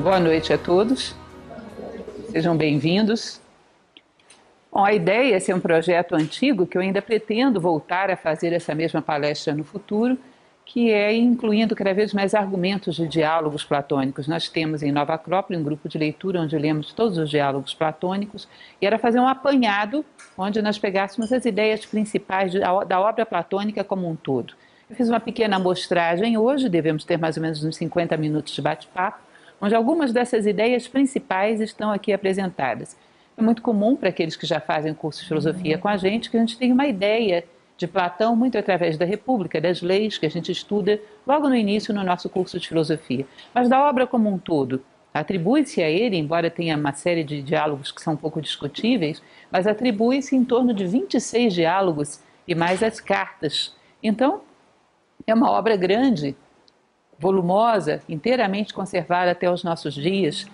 Boa noite a todos, sejam bem-vindos. Bom, a ideia, esse é um projeto antigo que eu ainda pretendo voltar a fazer essa mesma palestra no futuro, que é incluindo cada vez mais argumentos de diálogos platônicos. Nós temos em Nova Acrópole um grupo de leitura onde lemos todos os diálogos platônicos, e era fazer um apanhado onde nós pegássemos as ideias principais da obra platônica como um todo. Eu fiz uma pequena amostragem hoje, devemos ter mais ou menos uns 50 minutos de bate-papo, onde algumas dessas ideias principais estão aqui apresentadas. É muito comum para aqueles que já fazem curso de filosofia com a gente que a gente tenha uma ideia de Platão muito através da República, das leis que a gente estuda logo no início no nosso curso de filosofia. Mas da obra como um todo, atribui-se a ele, embora tenha uma série de diálogos que são um pouco discutíveis, mas atribui-se em torno de 26 diálogos e mais as cartas. Então, é uma obra grande, volumosa, inteiramente conservada até os nossos dias,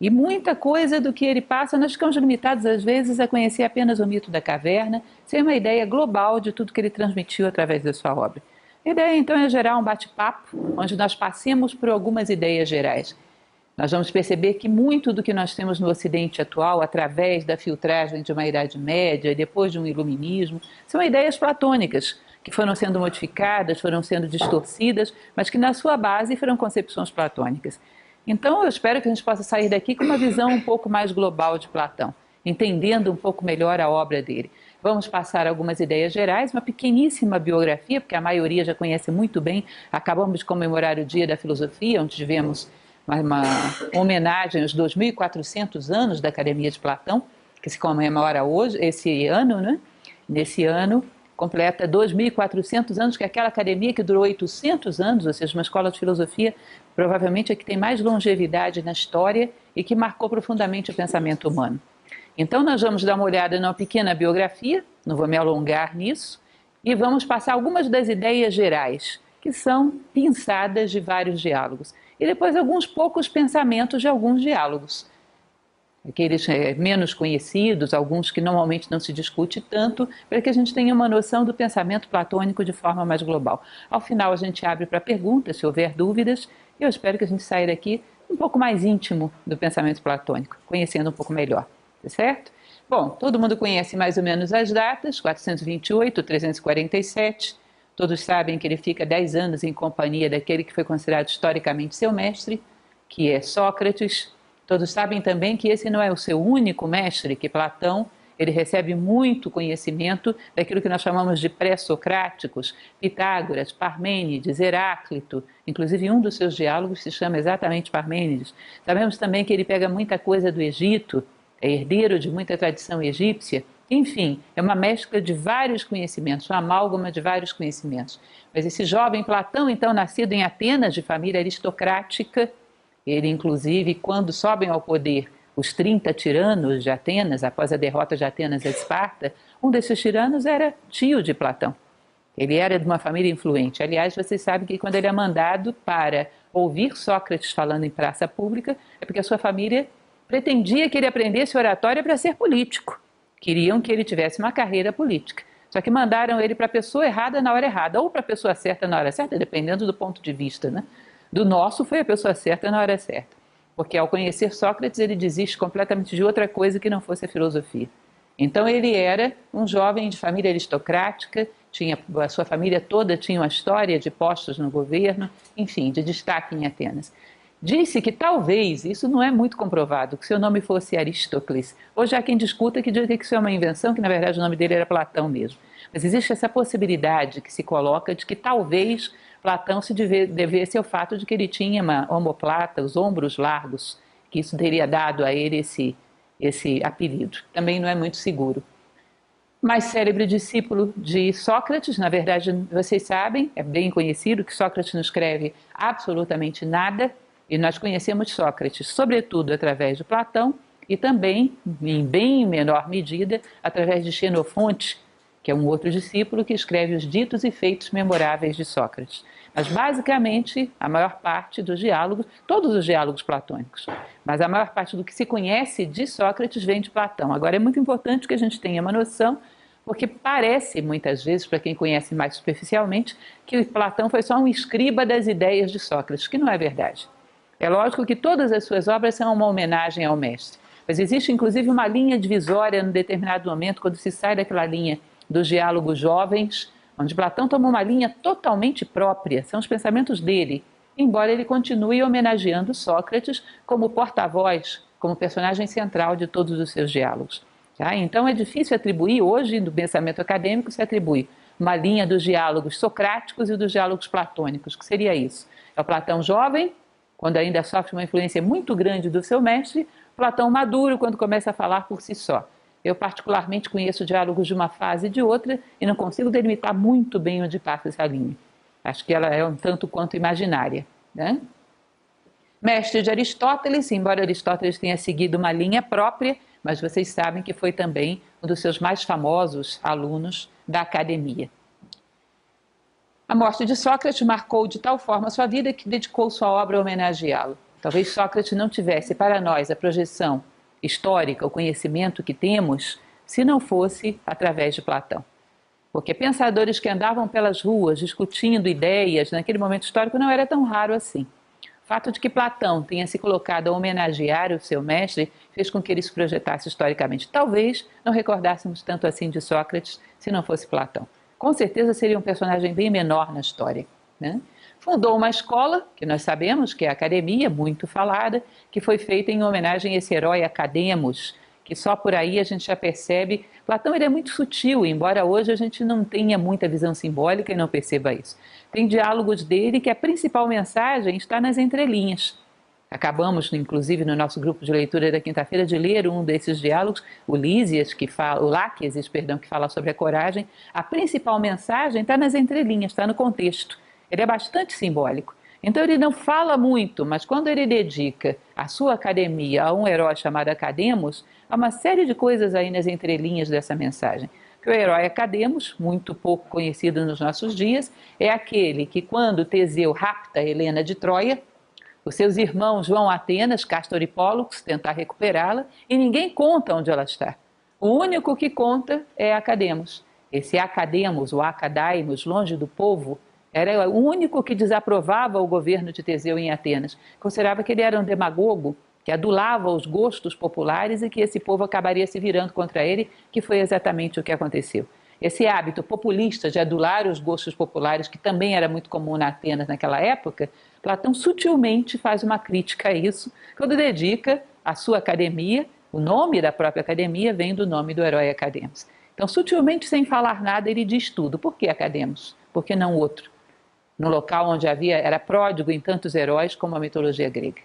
e muita coisa do que ele passa, nós ficamos limitados às vezes a conhecer apenas o mito da caverna, sem uma ideia global de tudo que ele transmitiu através da sua obra. A ideia então é gerar um bate-papo, onde nós passemos por algumas ideias gerais. Nós vamos perceber que muito do que nós temos no Ocidente atual, através da filtragem de uma Idade Média e depois de um Iluminismo, são ideias platônicas, que foram sendo modificadas, foram sendo distorcidas, mas que na sua base foram concepções platônicas. Então eu espero que a gente possa sair daqui com uma visão um pouco mais global de Platão, entendendo um pouco melhor a obra dele. Vamos passar algumas ideias gerais, uma pequeníssima biografia, porque a maioria já conhece muito bem. Acabamos de comemorar o Dia da Filosofia, onde tivemos uma homenagem aos 2.400 anos da Academia de Platão, que se comemora hoje, esse ano, né? Nesse ano, completa 2.400 anos, que é aquela academia que durou 800 anos, ou seja, uma escola de filosofia, provavelmente é que tem mais longevidade na história e que marcou profundamente o pensamento humano. Então nós vamos dar uma olhada numa pequena biografia, não vou me alongar nisso, e vamos passar algumas das ideias gerais, que são pinçadas de vários diálogos, e depois alguns poucos pensamentos de alguns diálogos. Aqueles menos conhecidos, alguns que normalmente não se discute tanto, para que a gente tenha uma noção do pensamento platônico de forma mais global. Ao final a gente abre para perguntas, se houver dúvidas, e eu espero que a gente saia daqui um pouco mais íntimo do pensamento platônico, conhecendo um pouco melhor, tá certo? Bom, todo mundo conhece mais ou menos as datas, 428, 347, todos sabem que ele fica 10 anos em companhia daquele que foi considerado historicamente seu mestre, que é Sócrates. Todos sabem também que esse não é o seu único mestre, que Platão ele recebe muito conhecimento daquilo que nós chamamos de pré-socráticos, Pitágoras, Parmênides, Heráclito, inclusive um dos seus diálogos se chama exatamente Parmênides. Sabemos também que ele pega muita coisa do Egito, é herdeiro de muita tradição egípcia, enfim, é uma mescla de vários conhecimentos, uma amálgama de vários conhecimentos. Mas esse jovem Platão, então, nascido em Atenas, de família aristocrática, ele, inclusive, quando sobem ao poder os 30 tiranos de Atenas, após a derrota de Atenas a Esparta, um desses tiranos era tio de Platão. Ele era de uma família influente. Aliás, vocês sabem que quando ele é mandado para ouvir Sócrates falando em praça pública, é porque a sua família pretendia que ele aprendesse oratória para ser político. Queriam que ele tivesse uma carreira política. Só que mandaram ele para a pessoa errada na hora errada, ou para a pessoa certa na hora certa, dependendo do ponto de vista, né? Do nosso foi a pessoa certa na hora certa. Porque ao conhecer Sócrates, ele desiste completamente de outra coisa que não fosse a filosofia. Então ele era um jovem de família aristocrática, a sua família toda tinha uma história de postos no governo, enfim, de destaque em Atenas. Disse que talvez, isso não é muito comprovado, que seu nome fosse Aristócles. Hoje há quem discuta que diz que isso é uma invenção, que na verdade o nome dele era Platão mesmo. Mas existe essa possibilidade que se coloca de que talvez Platão se devesse ao fato de que ele tinha uma omoplata, os ombros largos, que isso teria dado a ele esse apelido. Também não é muito seguro. Mais célebre discípulo de Sócrates, na verdade, vocês sabem, é bem conhecido que Sócrates não escreve absolutamente nada, e nós conhecemos Sócrates, sobretudo através de Platão, e também, em bem menor medida, através de Xenofonte, que é um outro discípulo que escreve os ditos e feitos memoráveis de Sócrates. Mas, basicamente, a maior parte dos diálogos, todos os diálogos platônicos, mas a maior parte do que se conhece de Sócrates vem de Platão. Agora, é muito importante que a gente tenha uma noção, porque parece, muitas vezes, para quem conhece mais superficialmente, que Platão foi só um escriba das ideias de Sócrates, que não é verdade. É lógico que todas as suas obras são uma homenagem ao mestre, mas existe inclusive uma linha divisória num determinado momento, quando se sai daquela linha dos diálogos jovens, onde Platão toma uma linha totalmente própria, são os pensamentos dele, embora ele continue homenageando Sócrates como porta-voz, como personagem central de todos os seus diálogos. Tá? Então é difícil atribuir, hoje no pensamento acadêmico se atribui uma linha dos diálogos socráticos e dos diálogos platônicos, que seria isso. É o Platão jovem, quando ainda sofre uma influência muito grande do seu mestre, Platão maduro, quando começa a falar por si só. Eu particularmente conheço diálogos de uma fase e de outra e não consigo delimitar muito bem onde passa essa linha. Acho que ela é um tanto quanto imaginária, né? Mestre de Aristóteles, embora Aristóteles tenha seguido uma linha própria, mas vocês sabem que foi também um dos seus mais famosos alunos da academia. A morte de Sócrates marcou de tal forma a sua vida que dedicou sua obra a homenageá-lo. Talvez Sócrates não tivesse para nós a projeção histórica, o conhecimento que temos, se não fosse através de Platão. Porque pensadores que andavam pelas ruas discutindo ideias naquele momento histórico não era tão raro assim. O fato de que Platão tenha se colocado a homenagear o seu mestre fez com que ele se projetasse historicamente. Talvez não recordássemos tanto assim de Sócrates se não fosse Platão. Com certeza seria um personagem bem menor na história, né? Fundou uma escola, que nós sabemos que é a academia, muito falada, que foi feita em homenagem a esse herói Academos, que só por aí a gente já percebe. Platão ele é muito sutil, embora hoje a gente não tenha muita visão simbólica e não perceba isso. Tem diálogos dele que a principal mensagem está nas entrelinhas. Acabamos, inclusive, no nosso grupo de leitura da quinta-feira, de ler um desses diálogos, o Lísias, o Láquesis, que fala sobre a coragem. A principal mensagem está nas entrelinhas, está no contexto. Ele é bastante simbólico. Então ele não fala muito, mas quando ele dedica a sua academia a um herói chamado Academos, há uma série de coisas aí nas entrelinhas dessa mensagem. Que o herói Academos, muito pouco conhecido nos nossos dias, é aquele que quando Teseu rapta Helena de Troia, os seus irmãos vão a Atenas, Castor e Pólux, tentar recuperá-la, e ninguém conta onde ela está. O único que conta é Academos. Esse Academos, o Acadaimos, longe do povo, era o único que desaprovava o governo de Teseu em Atenas. Considerava que ele era um demagogo, que adulava os gostos populares e que esse povo acabaria se virando contra ele, que foi exatamente o que aconteceu. Esse hábito populista de adular os gostos populares, que também era muito comum na Atenas naquela época, Platão sutilmente faz uma crítica a isso, quando dedica a sua academia, o nome da própria academia vem do nome do herói Academos. Então, sutilmente, sem falar nada, ele diz tudo. Por que Academos? Por que não outro? No local onde era pródigo em tantos heróis como a mitologia grega.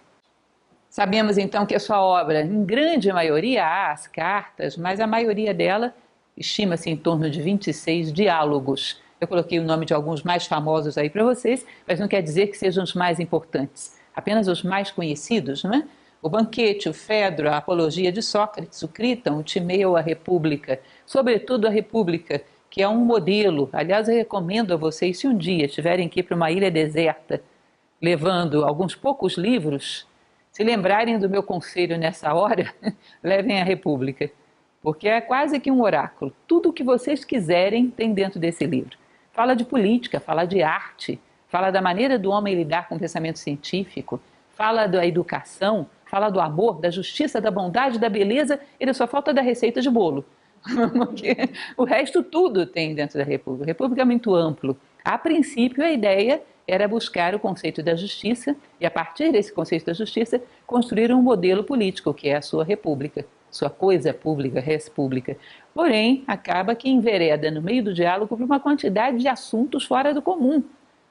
Sabemos então que a sua obra, em grande maioria, há as cartas, mas a maioria dela estima-se em torno de 26 diálogos. Eu coloquei o nome de alguns mais famosos aí para vocês, mas não quer dizer que sejam os mais importantes, apenas os mais conhecidos, não é? O Banquete, o Fedro, a Apologia de Sócrates, o Críton, o Timeu, a República, sobretudo a República, que é um modelo. Aliás, eu recomendo a vocês, se um dia tiverem que ir para uma ilha deserta, levando alguns poucos livros, se lembrarem do meu conselho nessa hora, levem a República, porque é quase que um oráculo. Tudo o que vocês quiserem tem dentro desse livro. Fala de política, fala de arte, fala da maneira do homem lidar com o pensamento científico, fala da educação, fala do amor, da justiça, da bondade, da beleza, ele só falta da receita de bolo. Porque o resto tudo tem dentro da República. A República é muito amplo. A princípio, a ideia era buscar o conceito da justiça e, a partir desse conceito da justiça, construir um modelo político, que é a sua república, sua coisa pública, res pública. Porém, acaba que envereda no meio do diálogo por uma quantidade de assuntos fora do comum.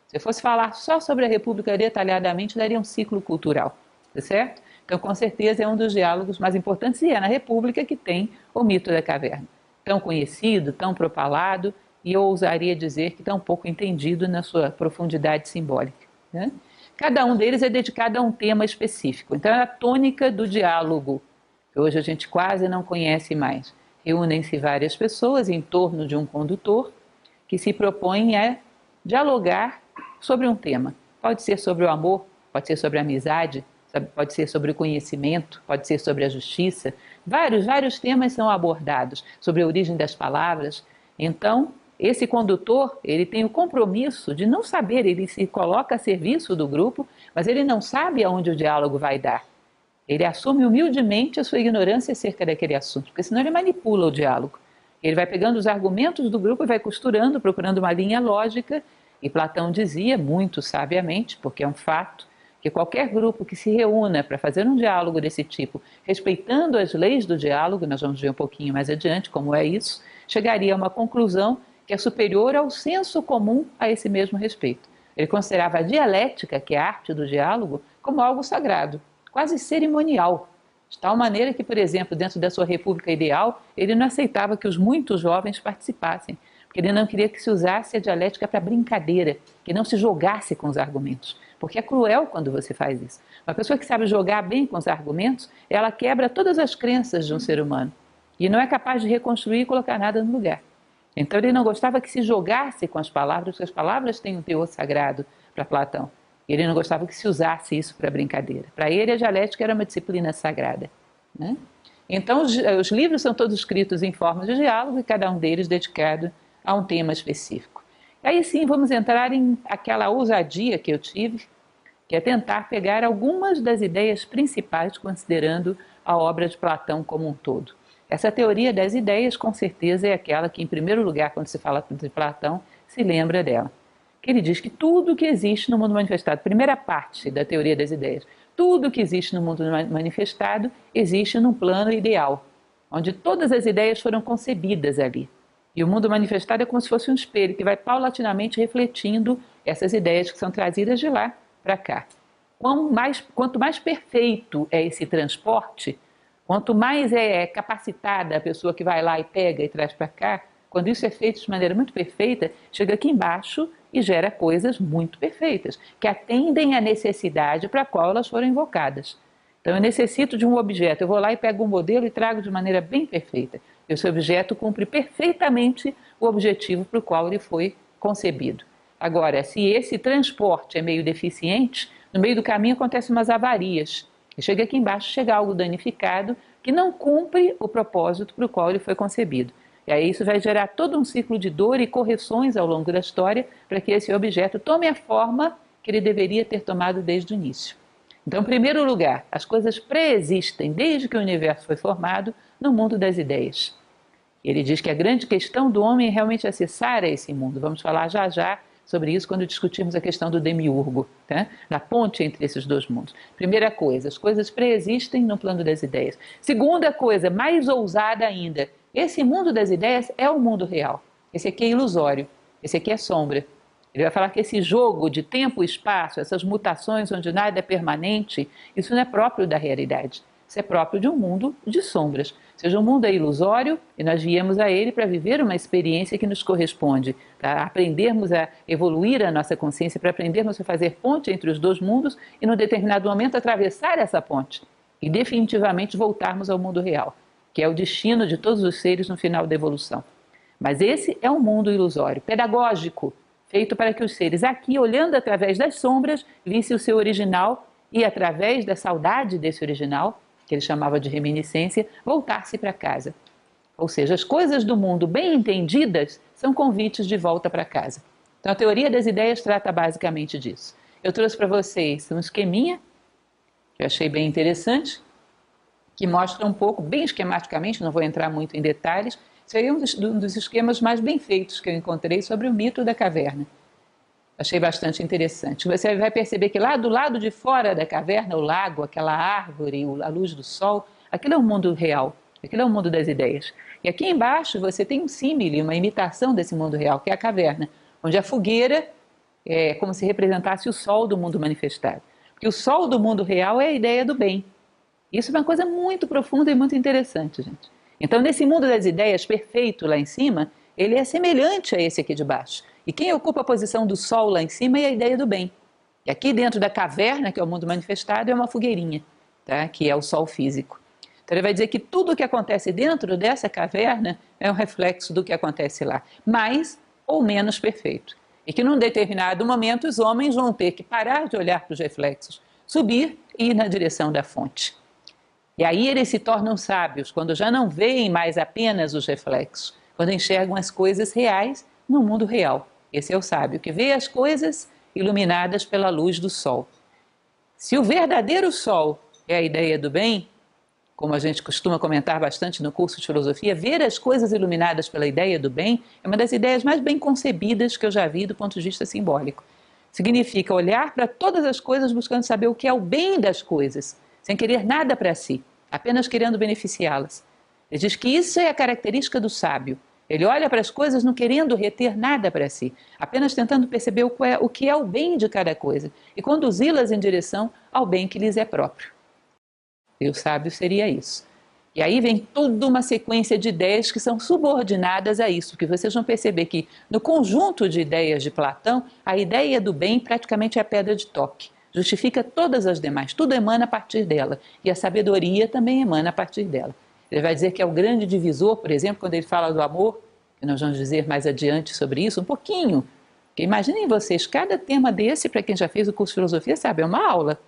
Se eu fosse falar só sobre a República detalhadamente, daria um ciclo cultural, tá certo? Então, com certeza, é um dos diálogos mais importantes e é na República que tem o mito da caverna. Tão conhecido, tão propalado e eu ousaria dizer que tão pouco entendido na sua profundidade simbólica, né? Cada um deles é dedicado a um tema específico. Então, é a tônica do diálogo, que hoje a gente quase não conhece mais. Reúnem-se várias pessoas em torno de um condutor que se propõe a dialogar sobre um tema. Pode ser sobre o amor, pode ser sobre a amizade, pode ser sobre o conhecimento, pode ser sobre a justiça. Vários temas são abordados, sobre a origem das palavras. Então, esse condutor, ele tem o compromisso de não saber, ele se coloca a serviço do grupo, mas ele não sabe aonde o diálogo vai dar. Ele assume humildemente a sua ignorância acerca daquele assunto, porque senão ele manipula o diálogo. Ele vai pegando os argumentos do grupo e vai costurando, procurando uma linha lógica, e Platão dizia, muito sabiamente, porque é um fato, que qualquer grupo que se reúna para fazer um diálogo desse tipo, respeitando as leis do diálogo, nós vamos ver um pouquinho mais adiante como é isso, chegaria a uma conclusão que é superior ao senso comum a esse mesmo respeito. Ele considerava a dialética, que é a arte do diálogo, como algo sagrado, quase cerimonial, de tal maneira que, por exemplo, dentro da sua república ideal, ele não aceitava que os muitos jovens participassem, porque ele não queria que se usasse a dialética para brincadeira, que não se jogasse com os argumentos, porque é cruel quando você faz isso. Uma pessoa que sabe jogar bem com os argumentos, ela quebra todas as crenças de um ser humano e não é capaz de reconstruir e colocar nada no lugar. Então ele não gostava que se jogasse com as palavras, porque as palavras têm um teor sagrado para Platão. Ele não gostava que se usasse isso para brincadeira. Para ele, a dialética era uma disciplina sagrada, né? Então, os livros são todos escritos em forma de diálogo e cada um deles dedicado a um tema específico. Aí sim, vamos entrar em aquela ousadia que eu tive, que é tentar pegar algumas das ideias principais, considerando a obra de Platão como um todo. Essa teoria das ideias, com certeza, é aquela que, em primeiro lugar, quando se fala de Platão, se lembra dela. Que ele diz que tudo que existe no mundo manifestado, primeira parte da teoria das ideias, tudo que existe no mundo manifestado existe num plano ideal, onde todas as ideias foram concebidas ali. E o mundo manifestado é como se fosse um espelho que vai paulatinamente refletindo essas ideias que são trazidas de lá para cá. Quanto mais perfeito é esse transporte, quanto mais é capacitada a pessoa que vai lá e pega e traz para cá, quando isso é feito de maneira muito perfeita, chega aqui embaixo e gera coisas muito perfeitas, que atendem à necessidade para a qual elas foram invocadas. Então eu necessito de um objeto, eu vou lá e pego um modelo e trago de maneira bem perfeita. Esse objeto cumpre perfeitamente o objetivo para o qual ele foi concebido. Agora, se esse transporte é meio deficiente, no meio do caminho acontecem umas avarias. E chega aqui embaixo, chega algo danificado que não cumpre o propósito para o qual ele foi concebido. E aí isso vai gerar todo um ciclo de dor e correções ao longo da história para que esse objeto tome a forma que ele deveria ter tomado desde o início. Então, em primeiro lugar, as coisas preexistem desde que o universo foi formado no mundo das ideias. Ele diz que a grande questão do homem é realmente acessar a esse mundo. Vamos falar já já sobre isso quando discutirmos a questão do demiurgo, tá? Da ponte entre esses dois mundos. Primeira coisa, as coisas preexistem no plano das ideias. Segunda coisa, mais ousada ainda, esse mundo das ideias é o mundo real. Esse aqui é ilusório, esse aqui é sombra. Ele vai falar que esse jogo de tempo e espaço, essas mutações onde nada é permanente, isso não é próprio da realidade. Isso é próprio de um mundo de sombras. Ou seja, o mundo é ilusório e nós viemos a ele para viver uma experiência que nos corresponde, para aprendermos a evoluir a nossa consciência, para aprendermos a fazer ponte entre os dois mundos e, num determinado momento, atravessar essa ponte e definitivamente voltarmos ao mundo real, que é o destino de todos os seres no final da evolução. Mas esse é um mundo ilusório, pedagógico, feito para que os seres aqui, olhando através das sombras, vissem o seu original e, através da saudade desse original, que ele chamava de reminiscência, voltar-se para casa. Ou seja, as coisas do mundo bem entendidas são convites de volta para casa. Então a teoria das ideias trata basicamente disso. Eu trouxe para vocês um esqueminha, que eu achei bem interessante, que mostra um pouco, bem esquematicamente, não vou entrar muito em detalhes, isso aí é um dos esquemas mais bem feitos que eu encontrei sobre o mito da caverna. Achei bastante interessante. Você vai perceber que lá do lado de fora da caverna, o lago, aquela árvore, a luz do sol, aquilo é um mundo real, aquilo é um mundo das ideias. E aqui embaixo você tem um símile, uma imitação desse mundo real, que é a caverna, onde a fogueira é como se representasse o sol do mundo manifestado. Porque o sol do mundo real é a ideia do bem. Isso é uma coisa muito profunda e muito interessante, gente. Então, nesse mundo das ideias perfeito lá em cima, ele é semelhante a esse aqui de baixo. E quem ocupa a posição do sol lá em cima é a ideia do bem. E aqui dentro da caverna, que é o mundo manifestado, é uma fogueirinha, tá? Que é o sol físico. Então ele vai dizer que tudo o que acontece dentro dessa caverna é um reflexo do que acontece lá, mais ou menos perfeito. E que num determinado momento os homens vão ter que parar de olhar para os reflexos, subir e ir na direção da fonte. E aí eles se tornam sábios, quando já não veem mais apenas os reflexos, quando enxergam as coisas reais no mundo real. Esse é o sábio, que vê as coisas iluminadas pela luz do sol. Se o verdadeiro sol é a ideia do bem, como a gente costuma comentar bastante no curso de filosofia, ver as coisas iluminadas pela ideia do bem é uma das ideias mais bem concebidas que eu já vi do ponto de vista simbólico. Significa olhar para todas as coisas buscando saber o que é o bem das coisas, sem querer nada para si, apenas querendo beneficiá-las. Ele diz que isso é a característica do sábio. Ele olha para as coisas não querendo reter nada para si, apenas tentando perceber o que é o bem de cada coisa e conduzi-las em direção ao bem que lhes é próprio. E o sábio seria isso. E aí vem toda uma sequência de ideias que são subordinadas a isso, porque vocês vão perceber que no conjunto de ideias de Platão, a ideia do bem praticamente é a pedra de toque. Justifica todas as demais, tudo emana a partir dela. E a sabedoria também emana a partir dela. Ele vai dizer que é o grande divisor, por exemplo, quando ele fala do amor, que nós vamos dizer mais adiante sobre isso, um pouquinho. Porque imaginem vocês, cada tema desse, para quem já fez o curso de filosofia, sabe, é uma aula.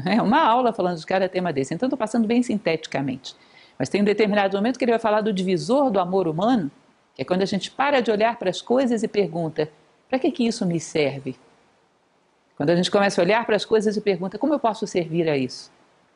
É uma aula falando de cada tema desse. Então, estou passando bem sinteticamente. Mas tem um determinado momento que ele vai falar do divisor do amor humano, que é quando a gente para de olhar para as coisas e pergunta, para que isso me serve? Quando a gente começa a olhar para as coisas e pergunta, como eu posso servir a isso?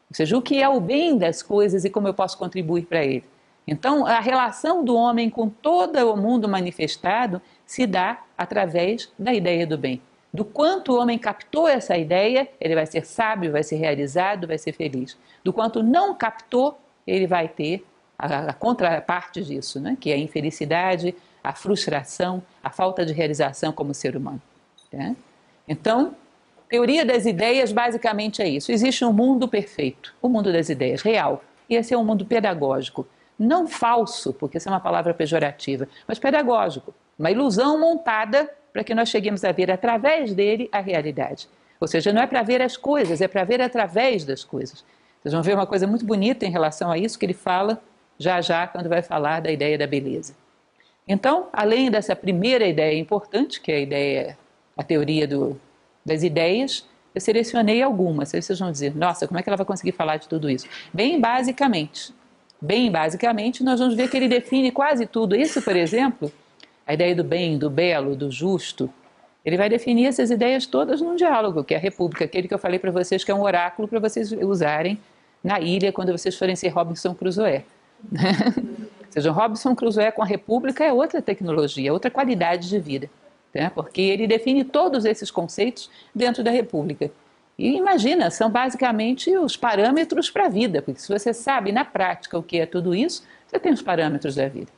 Ou seja, o que é o bem das coisas e como eu posso contribuir para ele? Então, a relação do homem com todo o mundo manifestado se dá através da ideia do bem. Do quanto o homem captou essa ideia, ele vai ser sábio, vai ser realizado, vai ser feliz. Do quanto não captou, ele vai ter a contraparte disso, né? Que é a infelicidade, a frustração, a falta de realização como ser humano. Tá? Então, teoria das ideias basicamente é isso. Existe um mundo perfeito, o mundo das ideias, real. E esse é um mundo pedagógico. Não falso, porque essa é uma palavra pejorativa, mas pedagógico. Uma ilusão montada para que nós cheguemos a ver através dele a realidade. Ou seja, não é para ver as coisas, é para ver através das coisas. Vocês vão ver uma coisa muito bonita em relação a isso que ele fala já quando vai falar da ideia da beleza. Então, além dessa primeira ideia importante, que é a teoria das ideias, eu selecionei algumas. Aí vocês vão dizer, nossa, como é que ela vai conseguir falar de tudo isso? Bem basicamente, nós vamos ver que ele define quase tudo. Isso, por exemplo, a ideia do bem, do belo, do justo, ele vai definir essas ideias todas num diálogo, que é a República, aquele que eu falei para vocês que é um oráculo para vocês usarem na ilha quando vocês forem ser Robinson Crusoe. Ou seja, o Robinson Crusoe com a República é outra tecnologia, outra qualidade de vida, né? Porque ele define todos esses conceitos dentro da República. E imagina, são basicamente os parâmetros para a vida, porque se você sabe na prática o que é tudo isso, você tem os parâmetros da vida.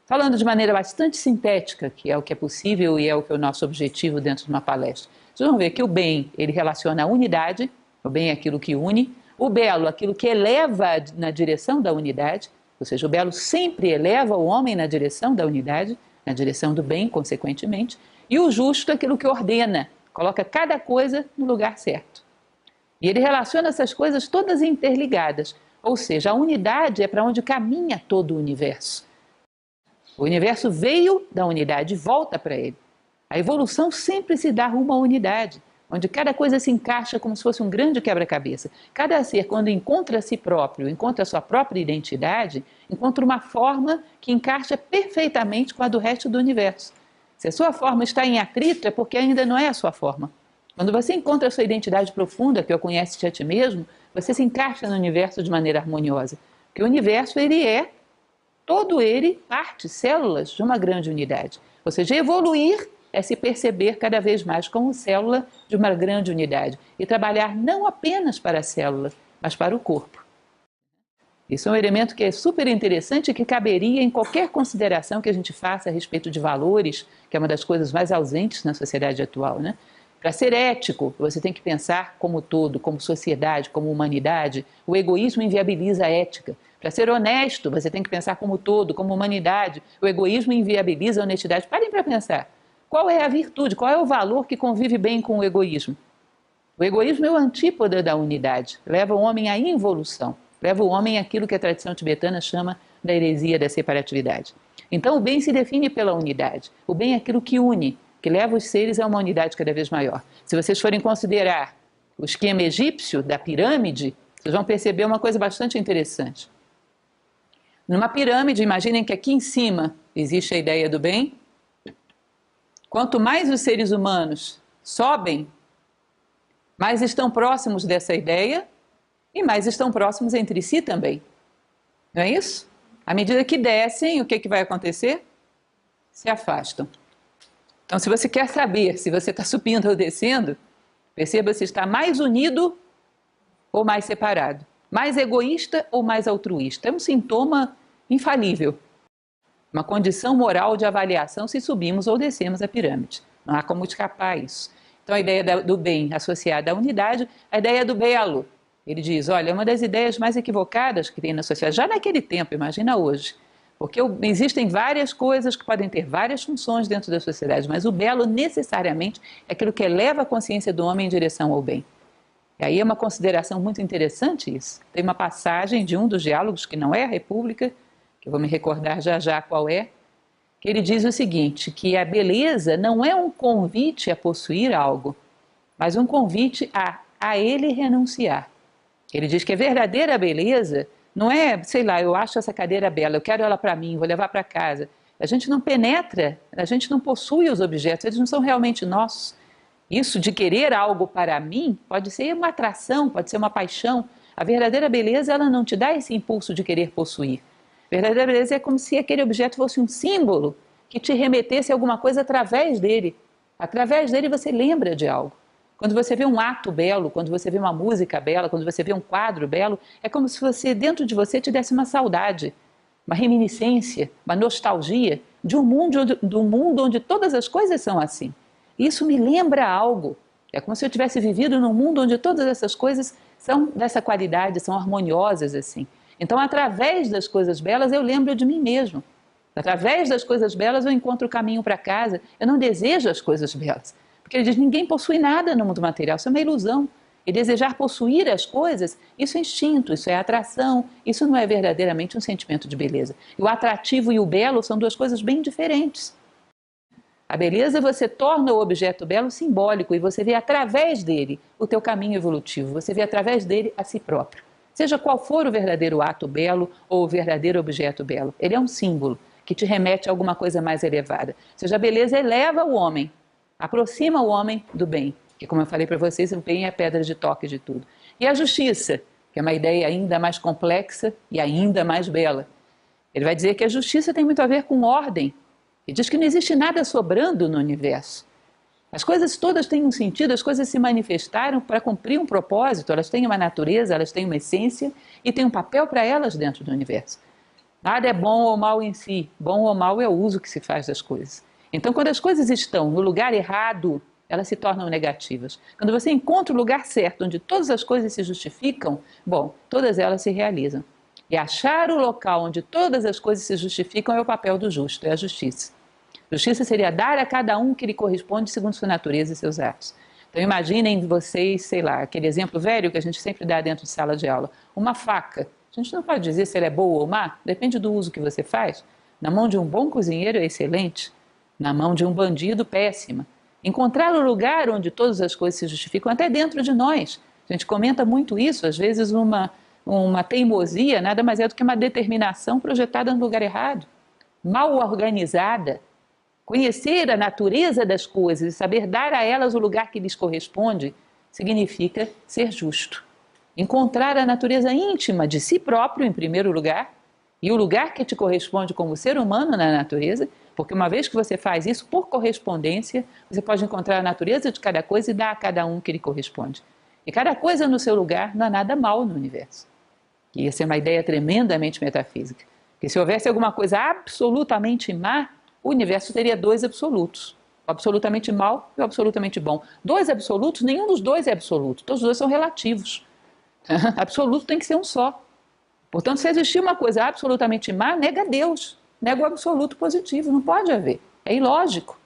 Falando de maneira bastante sintética, que é o que é possível e é o que é o nosso objetivo dentro de uma palestra. Vocês vão ver que o bem, ele relaciona a unidade, o bem é aquilo que une, o belo, aquilo que eleva na direção da unidade, ou seja, o belo sempre eleva o homem na direção da unidade, na direção do bem, consequentemente, e o justo, aquilo que ordena, coloca cada coisa no lugar certo. E ele relaciona essas coisas todas interligadas, ou seja, a unidade é para onde caminha todo o universo. O universo veio da unidade e volta para ele. A evolução sempre se dá rumo à unidade, onde cada coisa se encaixa como se fosse um grande quebra-cabeça. Cada ser, quando encontra a si próprio, encontra a sua própria identidade, encontra uma forma que encaixa perfeitamente com a do resto do universo. Se a sua forma está em atrito, é porque ainda não é a sua forma. Quando você encontra a sua identidade profunda, que é o conhece-te a ti mesmo, você se encaixa no universo de maneira harmoniosa. Porque o universo, ele é todo ele, partes, células de uma grande unidade. Ou seja, evoluir é se perceber cada vez mais como célula de uma grande unidade e trabalhar não apenas para a célula, mas para o corpo. Isso é um elemento que é super interessante e que caberia em qualquer consideração que a gente faça a respeito de valores, que é uma das coisas mais ausentes na sociedade atual, né? Para ser ético, você tem que pensar como todo, como sociedade, como humanidade. O egoísmo inviabiliza a ética. Para ser honesto, você tem que pensar como todo, como humanidade. O egoísmo inviabiliza a honestidade. Parem para pensar. Qual é a virtude, qual é o valor que convive bem com o egoísmo? O egoísmo é o antípoda da unidade. Leva o homem à involução. Leva o homem àquilo que a tradição tibetana chama da heresia da separatividade. Então, o bem se define pela unidade. O bem é aquilo que une, que leva os seres a uma unidade cada vez maior. Se vocês forem considerar o esquema egípcio da pirâmide, vocês vão perceber uma coisa bastante interessante. Numa pirâmide, imaginem que aqui em cima existe a ideia do bem, Quanto mais os seres humanos sobem, mais estão próximos dessa ideia e mais estão próximos entre si também. Não é isso? À medida que descem, o que vai acontecer? Se afastam. Então, se você quer saber se você está subindo ou descendo, perceba se está mais unido ou mais separado, mais egoísta ou mais altruísta. É um sintoma infalível, uma condição moral de avaliação se subimos ou descemos a pirâmide. Não há como escapar isso. Então, a ideia do bem associada à unidade, a ideia do belo. Ele diz, olha, é uma das ideias mais equivocadas que tem na sociedade, já naquele tempo, imagina hoje. Porque existem várias coisas que podem ter várias funções dentro da sociedade, mas o belo necessariamente é aquilo que eleva a consciência do homem em direção ao bem. E aí é uma consideração muito interessante isso. Tem uma passagem de um dos diálogos, que não é a República, que eu vou me recordar já já qual é, que ele diz o seguinte, que a beleza não é um convite a possuir algo, mas um convite a ele renunciar. Ele diz que a verdadeira beleza não é, sei lá, eu acho essa cadeira bela, eu quero ela para mim, vou levar para casa. A gente não penetra, a gente não possui os objetos, eles não são realmente nossos. Isso de querer algo para mim pode ser uma atração, pode ser uma paixão. A verdadeira beleza, ela não te dá esse impulso de querer possuir. A verdadeira beleza é como se aquele objeto fosse um símbolo que te remetesse a alguma coisa através dele. Através dele você lembra de algo. Quando você vê um ato belo, quando você vê uma música bela, quando você vê um quadro belo, é como se você, dentro de você, te desse uma saudade, uma reminiscência, uma nostalgia de um mundo onde todas as coisas são assim. Isso me lembra algo. É como se eu tivesse vivido num mundo onde todas essas coisas são dessa qualidade, são harmoniosas assim. Então, através das coisas belas, eu lembro de mim mesmo. Através das coisas belas, eu encontro o caminho para casa. Eu não desejo as coisas belas. Porque ele diz, ninguém possui nada no mundo material, isso é uma ilusão. E desejar possuir as coisas, isso é instinto, isso é atração, isso não é verdadeiramente um sentimento de beleza. E o atrativo e o belo são duas coisas bem diferentes. A beleza você torna o objeto belo simbólico e você vê através dele o teu caminho evolutivo, você vê através dele a si próprio. Seja qual for o verdadeiro ato belo ou o verdadeiro objeto belo, ele é um símbolo que te remete a alguma coisa mais elevada. Ou seja, a beleza eleva o homem, aproxima o homem do bem, que como eu falei para vocês, o bem é a pedra de toque de tudo. E a justiça, que é uma ideia ainda mais complexa e ainda mais bela. Ele vai dizer que a justiça tem muito a ver com ordem. Ele diz que não existe nada sobrando no universo. As coisas todas têm um sentido, as coisas se manifestaram para cumprir um propósito, elas têm uma natureza, elas têm uma essência e têm um papel para elas dentro do universo. Nada é bom ou mal em si, bom ou mal é o uso que se faz das coisas. Então, quando as coisas estão no lugar errado, elas se tornam negativas. Quando você encontra o lugar certo, onde todas as coisas se justificam, bom, todas elas se realizam. E achar o local onde todas as coisas se justificam é o papel do justo, é a justiça. Justiça seria dar a cada um que lhe corresponde segundo sua natureza e seus atos. Então imaginem vocês, sei lá, aquele exemplo velho que a gente sempre dá dentro de sala de aula. Uma faca. A gente não pode dizer se ela é boa ou má, depende do uso que você faz. Na mão de um bom cozinheiro é excelente, na mão de um bandido, péssima. Encontrar o lugar onde todas as coisas se justificam, até dentro de nós. A gente comenta muito isso, às vezes uma teimosia nada mais é do que uma determinação projetada no lugar errado, mal organizada. Conhecer a natureza das coisas e saber dar a elas o lugar que lhes corresponde significa ser justo. Encontrar a natureza íntima de si próprio, em primeiro lugar, e o lugar que te corresponde como ser humano na natureza, porque uma vez que você faz isso por correspondência, você pode encontrar a natureza de cada coisa e dar a cada um que lhe corresponde. E cada coisa no seu lugar não há nada mal no universo. E essa é uma ideia tremendamente metafísica. Porque se houvesse alguma coisa absolutamente má, o universo teria dois absolutos, o absolutamente mal e o absolutamente bom. Dois absolutos, nenhum dos dois é absoluto, todos os dois são relativos. Absoluto tem que ser um só. Portanto, se existir uma coisa absolutamente má, nega Deus, nega o absoluto positivo, não pode haver, é ilógico.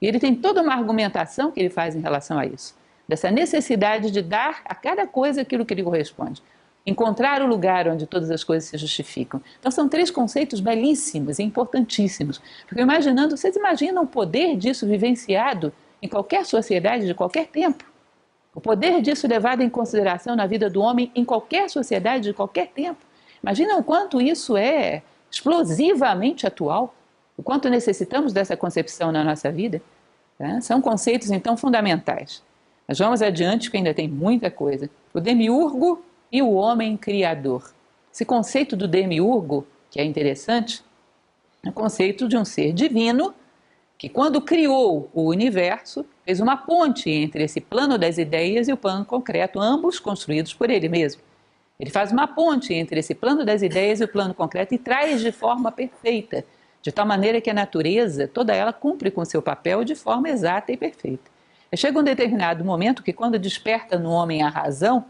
E ele tem toda uma argumentação que ele faz em relação a isso, dessa necessidade de dar a cada coisa aquilo que lhe corresponde. Encontrar o lugar onde todas as coisas se justificam. Então são três conceitos belíssimos e importantíssimos. Porque imaginando, vocês imaginam o poder disso vivenciado em qualquer sociedade de qualquer tempo? O poder disso levado em consideração na vida do homem em qualquer sociedade de qualquer tempo? Imagina o quanto isso é explosivamente atual. O quanto necessitamos dessa concepção na nossa vida, tá? São conceitos, então, fundamentais. Mas vamos adiante, porque ainda tem muita coisa. O demiurgo e o homem criador. Esse conceito do demiurgo, que é interessante, é o conceito de um ser divino que, quando criou o universo, fez uma ponte entre esse plano das ideias e o plano concreto, ambos construídos por ele mesmo. Ele faz uma ponte entre esse plano das ideias e o plano concreto e traz de forma perfeita, de tal maneira que a natureza, toda ela, cumpre com seu papel de forma exata e perfeita. Chega um determinado momento que, quando desperta no homem a razão,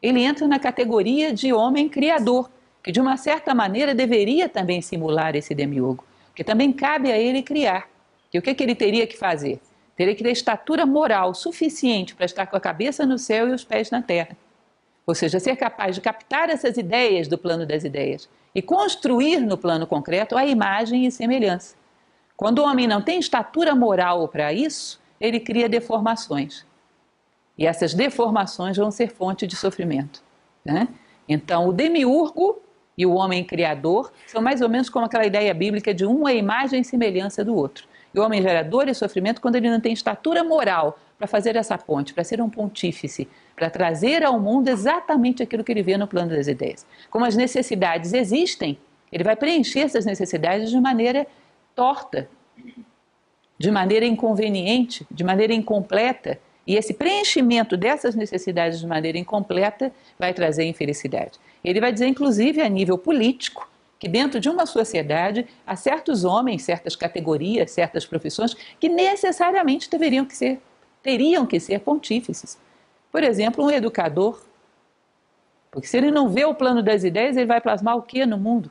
ele entra na categoria de homem criador, que de uma certa maneira deveria também simular esse demiurgo, porque também cabe a ele criar. E o que ele teria que fazer? Teria que ter estatura moral suficiente para estar com a cabeça no céu e os pés na terra. Ou seja, ser capaz de captar essas ideias do plano das ideias e construir no plano concreto a imagem e semelhança. Quando o homem não tem estatura moral para isso, ele cria deformações. E essas deformações vão ser fonte de sofrimento, né? Então, o demiurgo e o homem criador são mais ou menos como aquela ideia bíblica de um é imagem e semelhança do outro. E o homem gera dor e sofrimento quando ele não tem estatura moral para fazer essa ponte, para ser um pontífice, para trazer ao mundo exatamente aquilo que ele vê no plano das ideias. Como as necessidades existem, ele vai preencher essas necessidades de maneira torta, de maneira inconveniente, de maneira incompleta. E esse preenchimento dessas necessidades de maneira incompleta vai trazer infelicidade. Ele vai dizer, inclusive, a nível político, que dentro de uma sociedade há certos homens, certas categorias, certas profissões que necessariamente teriam que ser pontífices. Por exemplo, um educador, porque se ele não vê o plano das ideias, ele vai plasmar o que no mundo?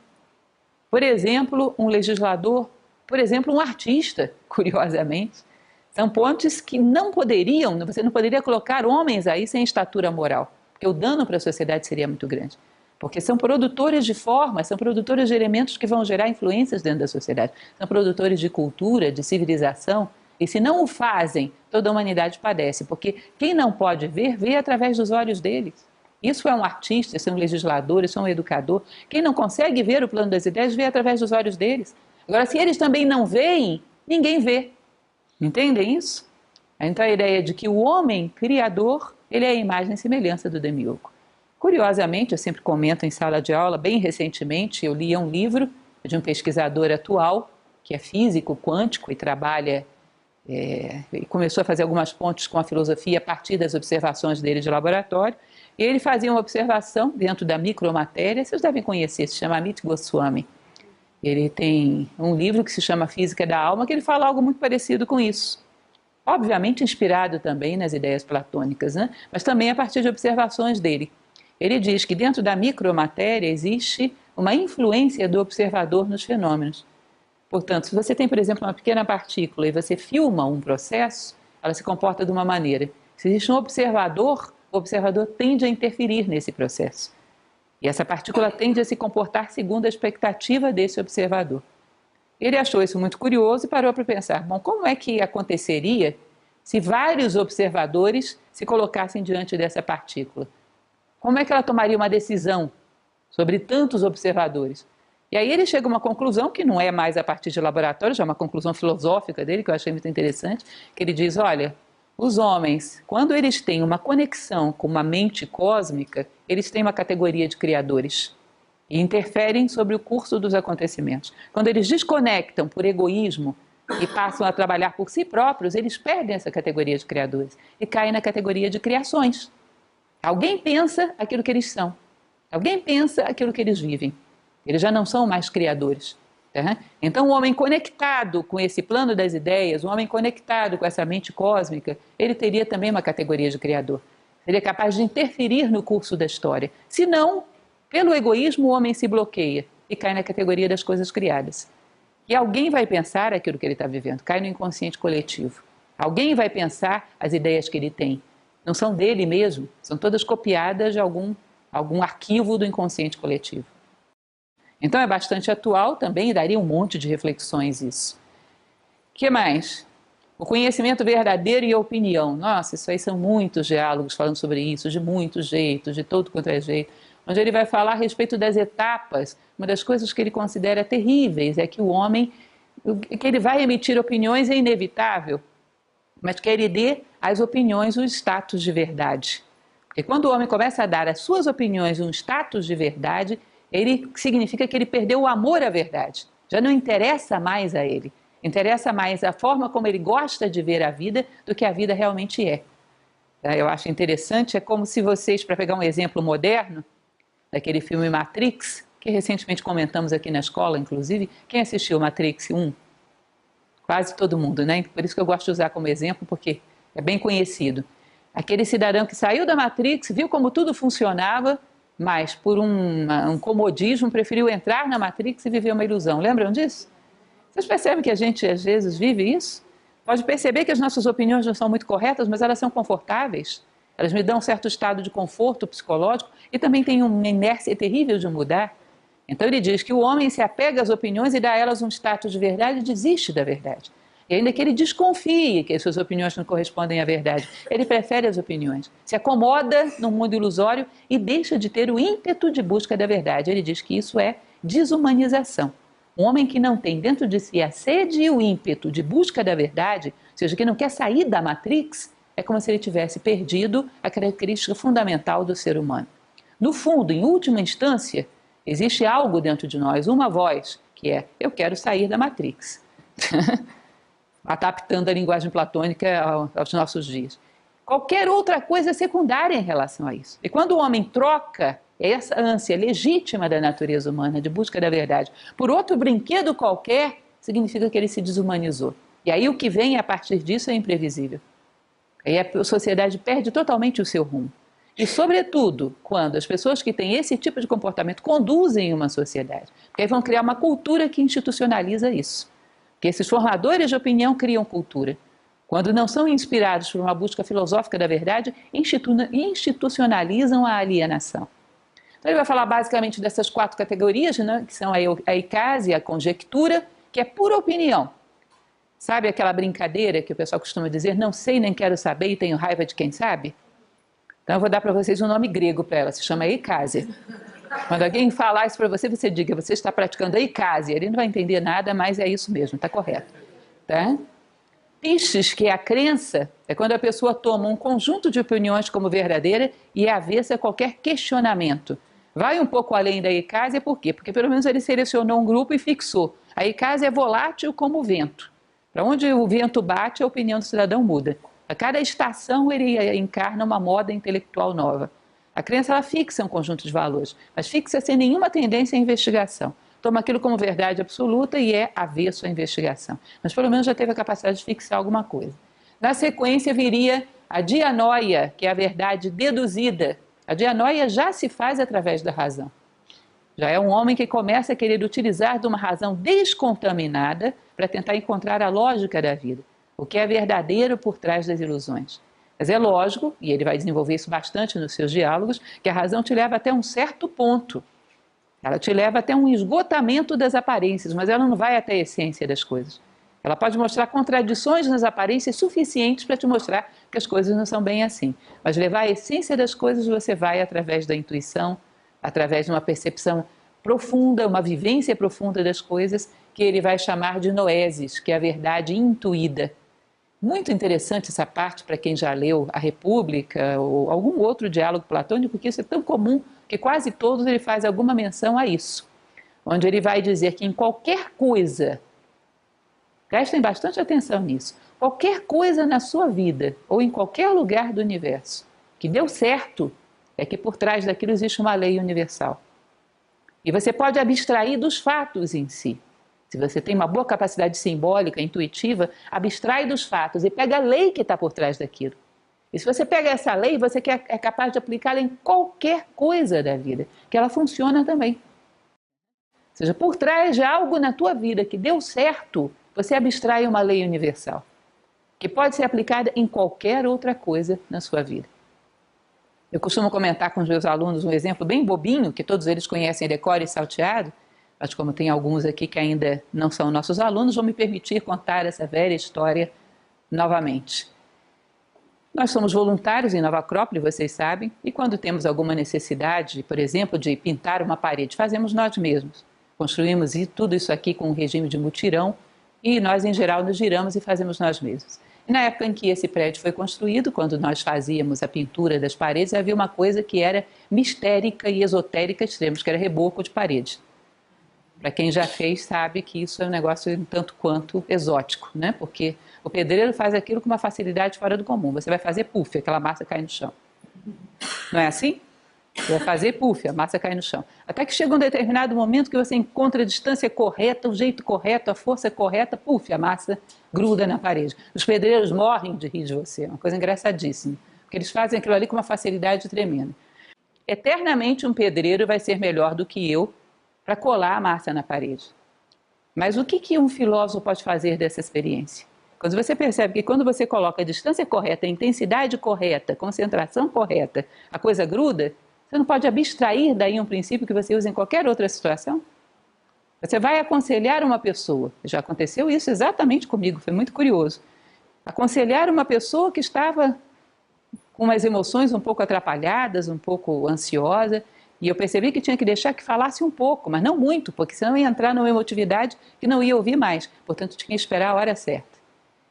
Por exemplo, um legislador, por exemplo, um artista, curiosamente. São pontes que você não poderia colocar homens aí sem estatura moral, porque o dano para a sociedade seria muito grande. Porque são produtores de formas, são produtores de elementos que vão gerar influências dentro da sociedade. São produtores de cultura, de civilização. E se não o fazem, toda a humanidade padece. Porque quem não pode ver, vê através dos olhos deles. Isso é um artista, isso é um legislador, isso é um educador. Quem não consegue ver o plano das ideias, vê através dos olhos deles. Agora, se eles também não veem, ninguém vê. Entendem isso? Então a ideia de que o homem criador, ele é a imagem e semelhança do demiurgo. Curiosamente, eu sempre comento em sala de aula, bem recentemente eu li um livro de um pesquisador atual, que é físico quântico e trabalha, e começou a fazer algumas pontes com a filosofia a partir das observações dele de laboratório, e ele fazia uma observação dentro da micromatéria, vocês devem conhecer, se chama Amit Goswami. Ele tem um livro que se chama Física da Alma, que ele fala algo muito parecido com isso. Obviamente inspirado também nas ideias platônicas, né? Mas também a partir de observações dele. Ele diz que dentro da micromatéria existe uma influência do observador nos fenômenos. Portanto, se você tem, por exemplo, uma pequena partícula e você filma um processo, ela se comporta de uma maneira. Se existe um observador, o observador tende a interferir nesse processo. E essa partícula tende a se comportar segundo a expectativa desse observador. Ele achou isso muito curioso e parou para pensar, bom, como é que aconteceria se vários observadores se colocassem diante dessa partícula? Como é que ela tomaria uma decisão sobre tantos observadores? E aí ele chega a uma conclusão que não é mais a partir de laboratório, já é uma conclusão filosófica dele, que eu achei muito interessante, que ele diz, olha, os homens, quando eles têm uma conexão com uma mente cósmica, eles têm uma categoria de criadores e interferem sobre o curso dos acontecimentos. Quando eles desconectam por egoísmo e passam a trabalhar por si próprios, eles perdem essa categoria de criadores e caem na categoria de criações. Alguém pensa aquilo que eles são, alguém pensa aquilo que eles vivem. Eles já não são mais criadores. Tá? Então, o homem conectado com esse plano das ideias, o homem conectado com essa mente cósmica, ele teria também uma categoria de criador. Seria capaz de interferir no curso da história. Se não, pelo egoísmo, o homem se bloqueia e cai na categoria das coisas criadas. E alguém vai pensar aquilo que ele está vivendo, cai no inconsciente coletivo. Alguém vai pensar as ideias que ele tem. Não são dele mesmo, são todas copiadas de algum arquivo do inconsciente coletivo. Então é bastante atual também e daria um monte de reflexões isso. O que mais? O conhecimento verdadeiro e a opinião. Nossa, isso aí são muitos diálogos falando sobre isso, de muitos jeitos, de todo quanto é jeito. Onde ele vai falar a respeito das etapas. Uma das coisas que ele considera terríveis é que o homem Que ele vai emitir opiniões é inevitável, mas que ele dê às opiniões um status de verdade. Porque quando o homem começa a dar às suas opiniões um status de verdade, ele significa que ele perdeu o amor à verdade. Já não interessa mais a ele. Interessa mais a forma como ele gosta de ver a vida do que a vida realmente é. Eu acho interessante, é como se vocês, para pegar um exemplo moderno, daquele filme Matrix, que recentemente comentamos aqui na escola, inclusive, quem assistiu Matrix 1? Quase todo mundo, né? Por isso que eu gosto de usar como exemplo, porque é bem conhecido. Aquele cidadão que saiu da Matrix, viu como tudo funcionava, mas por um comodismo preferiu entrar na Matrix e viver uma ilusão. Lembram disso? Vocês percebem que a gente às vezes vive isso? Pode perceber que as nossas opiniões não são muito corretas, mas elas são confortáveis. Elas me dão um certo estado de conforto psicológico e também tem uma inércia terrível de mudar. Então ele diz que o homem se apega às opiniões e dá a elas um status de verdade e desiste da verdade. E ainda que ele desconfie que as suas opiniões não correspondem à verdade, ele prefere as opiniões, se acomoda num mundo ilusório e deixa de ter o ímpeto de busca da verdade. Ele diz que isso é desumanização. Um homem que não tem dentro de si a sede e o ímpeto de busca da verdade, ou seja, que não quer sair da Matrix, é como se ele tivesse perdido a característica fundamental do ser humano. No fundo, em última instância, existe algo dentro de nós, uma voz, que é: eu quero sair da Matrix. Adaptando a linguagem platônica aos nossos dias. Qualquer outra coisa é secundária em relação a isso. E quando o homem troca essa ânsia legítima da natureza humana de busca da verdade por outro brinquedo qualquer, significa que ele se desumanizou. E aí o que vem a partir disso é imprevisível. Aí a sociedade perde totalmente o seu rumo. E, sobretudo, quando as pessoas que têm esse tipo de comportamento conduzem uma sociedade, porque aí vão criar uma cultura que institucionaliza isso. Porque esses formadores de opinião criam cultura. Quando não são inspirados por uma busca filosófica da verdade, institucionalizam a alienação. Então ele vai falar basicamente dessas 4 categorias, né, que são a icase, a conjectura, que é pura opinião. Sabe aquela brincadeira que o pessoal costuma dizer: não sei nem quero saber e tenho raiva de quem sabe? Então eu vou dar para vocês um nome grego para ela, se chama icase. Quando alguém falar isso para você, você diga: você está praticando a icase. Ele não vai entender nada, mas é isso mesmo, está correto. Tá? Pistes, que é a crença, é quando a pessoa toma um conjunto de opiniões como verdadeira e é avessa a qualquer questionamento. Vai um pouco além da icase, por quê? Porque pelo menos ele selecionou um grupo e fixou. A icase é volátil como o vento. Para onde o vento bate, a opinião do cidadão muda. A cada estação ele encarna uma moda intelectual nova. A crença ela fixa um conjunto de valores, mas fixa sem nenhuma tendência à investigação. Toma aquilo como verdade absoluta e é avesso à investigação. Mas pelo menos já teve a capacidade de fixar alguma coisa. Na sequência viria a dianoia, que é a verdade deduzida. A dianoia já se faz através da razão. Já é um homem que começa a querer utilizar de uma razão descontaminada para tentar encontrar a lógica da vida, o que é verdadeiro por trás das ilusões. Mas é lógico, e ele vai desenvolver isso bastante nos seus diálogos, que a razão te leva até um certo ponto. Ela te leva até um esgotamento das aparências, mas ela não vai até a essência das coisas. Ela pode mostrar contradições nas aparências suficientes para te mostrar que as coisas não são bem assim. Mas levar a essência das coisas você vai através da intuição, através de uma percepção profunda, uma vivência profunda das coisas, que ele vai chamar de noesis, que é a verdade intuída. Muito interessante essa parte para quem já leu A República ou algum outro diálogo platônico, porque isso é tão comum que quase todos ele faz alguma menção a isso. Onde ele vai dizer que em qualquer coisa, prestem bastante atenção nisso, qualquer coisa na sua vida ou em qualquer lugar do universo que deu certo, é que por trás daquilo existe uma lei universal. E você pode abstrair dos fatos em si. Se você tem uma boa capacidade simbólica, intuitiva, abstrai dos fatos e pega a lei que está por trás daquilo. E se você pega essa lei, você é capaz de aplicá-la em qualquer coisa da vida, que ela funciona também. Ou seja, por trás de algo na tua vida que deu certo, você abstrai uma lei universal, que pode ser aplicada em qualquer outra coisa na sua vida. Eu costumo comentar com os meus alunos um exemplo bem bobinho, que todos eles conhecem decore e salteado, mas como tem alguns aqui que ainda não são nossos alunos, vou me permitir contar essa velha história novamente. Nós somos voluntários em Nova Acrópole, vocês sabem, e quando temos alguma necessidade, por exemplo, de pintar uma parede, fazemos nós mesmos. Construímos tudo isso aqui com um regime de mutirão, e nós, em geral, nos giramos e fazemos nós mesmos. E na época em que esse prédio foi construído, quando nós fazíamos a pintura das paredes, havia uma coisa que era mistérica e esotérica extremos, que era reboco de parede. Para quem já fez, sabe que isso é um negócio um tanto quanto exótico, né? Porque o pedreiro faz aquilo com uma facilidade fora do comum. Você vai fazer puff, aquela massa cai no chão. Não é assim? Você vai fazer puff, a massa cai no chão. Até que chega um determinado momento que você encontra a distância correta, o jeito correto, a força correta, puff, a massa gruda na parede. Os pedreiros morrem de rir de você, é uma coisa engraçadíssima. Porque eles fazem aquilo ali com uma facilidade tremenda. Eternamente um pedreiro vai ser melhor do que eu para colar a massa na parede. Mas o que um filósofo pode fazer dessa experiência? Quando você percebe que quando você coloca a distância correta, a intensidade correta, a concentração correta, a coisa gruda, você não pode abstrair daí um princípio que você usa em qualquer outra situação? Você vai aconselhar uma pessoa, já aconteceu isso exatamente comigo, foi muito curioso. Aconselhar uma pessoa que estava com umas emoções um pouco atrapalhadas, um pouco ansiosa, e eu percebi que tinha que deixar que falasse um pouco, mas não muito, porque senão ia entrar numa emotividade que não ia ouvir mais. Portanto, tinha que esperar a hora certa.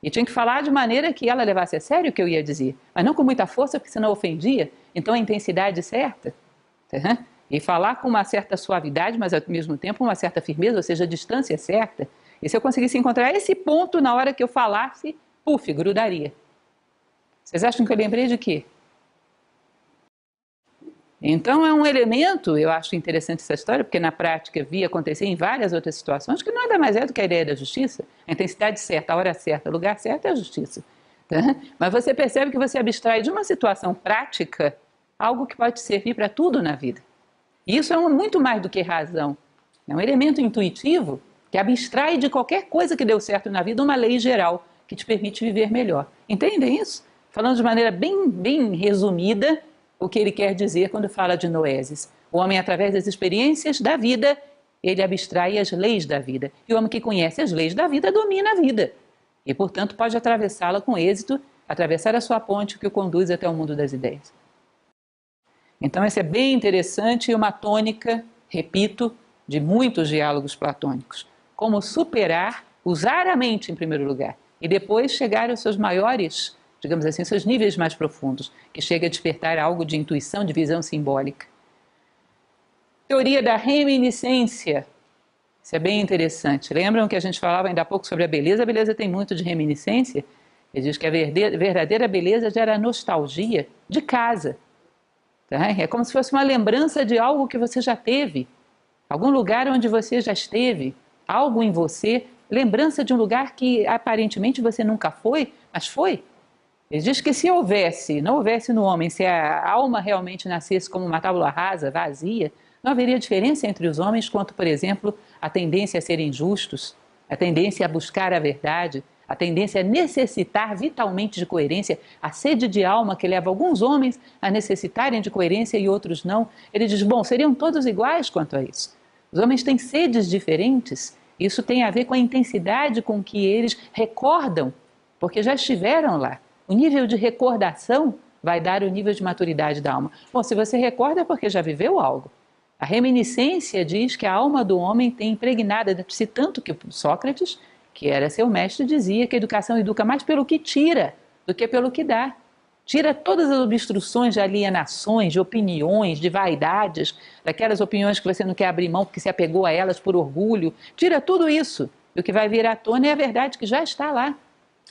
E tinha que falar de maneira que ela levasse a sério o que eu ia dizer, mas não com muita força, porque senão ofendia. Então, a intensidade certa. E falar com uma certa suavidade, mas ao mesmo tempo uma certa firmeza, ou seja, a distância certa. E se eu conseguisse encontrar esse ponto na hora que eu falasse, puf, grudaria. Vocês acham que eu lembrei de quê? Então é um elemento, eu acho interessante essa história, porque na prática vi acontecer em várias outras situações, que nada mais é do que a ideia da justiça. A intensidade certa, a hora certa, o lugar certo é a justiça. Tá? Mas você percebe que você abstrai de uma situação prática algo que pode servir para tudo na vida. E isso é muito mais do que razão. É um elemento intuitivo que abstrai de qualquer coisa que deu certo na vida uma lei geral que te permite viver melhor. Entendem isso? Falando de maneira bem resumida, o que ele quer dizer quando fala de noeses. O homem, através das experiências da vida, ele abstrai as leis da vida. E o homem que conhece as leis da vida domina a vida. E, portanto, pode atravessá-la com êxito, atravessar a sua ponte que o conduz até o mundo das ideias. Então, isso é bem interessante e uma tônica, repito, de muitos diálogos platônicos. Como superar, usar a mente em primeiro lugar, e depois chegar aos seus maiores, digamos assim, seus níveis mais profundos, que chega a despertar algo de intuição, de visão simbólica. Teoria da reminiscência. Isso é bem interessante. Lembram que a gente falava ainda há pouco sobre a beleza? A beleza tem muito de reminiscência. Ele diz que a verdadeira beleza gera nostalgia de casa. Tá? É como se fosse uma lembrança de algo que você já teve, algum lugar onde você já esteve, algo em você, lembrança de um lugar que aparentemente você nunca foi, mas foi. Ele diz que se não houvesse no homem, se a alma realmente nascesse como uma tábua rasa, vazia, não haveria diferença entre os homens quanto, por exemplo, a tendência a serem justos, a tendência a buscar a verdade, a tendência a necessitar vitalmente de coerência, a sede de alma que leva alguns homens a necessitarem de coerência e outros não. Ele diz, bom, seriam todos iguais quanto a isso. Os homens têm sedes diferentes, isso tem a ver com a intensidade com que eles recordam, porque já estiveram lá. O nível de recordação vai dar o nível de maturidade da alma. Bom, se você recorda é porque já viveu algo. A reminiscência diz que a alma do homem tem impregnada dentro de si, tanto que Sócrates, que era seu mestre, dizia que a educação educa mais pelo que tira do que pelo que dá. Tira todas as obstruções de alienações, de opiniões, de vaidades, daquelas opiniões que você não quer abrir mão porque se apegou a elas por orgulho. Tira tudo isso. E o que vai vir à tona é a verdade que já está lá.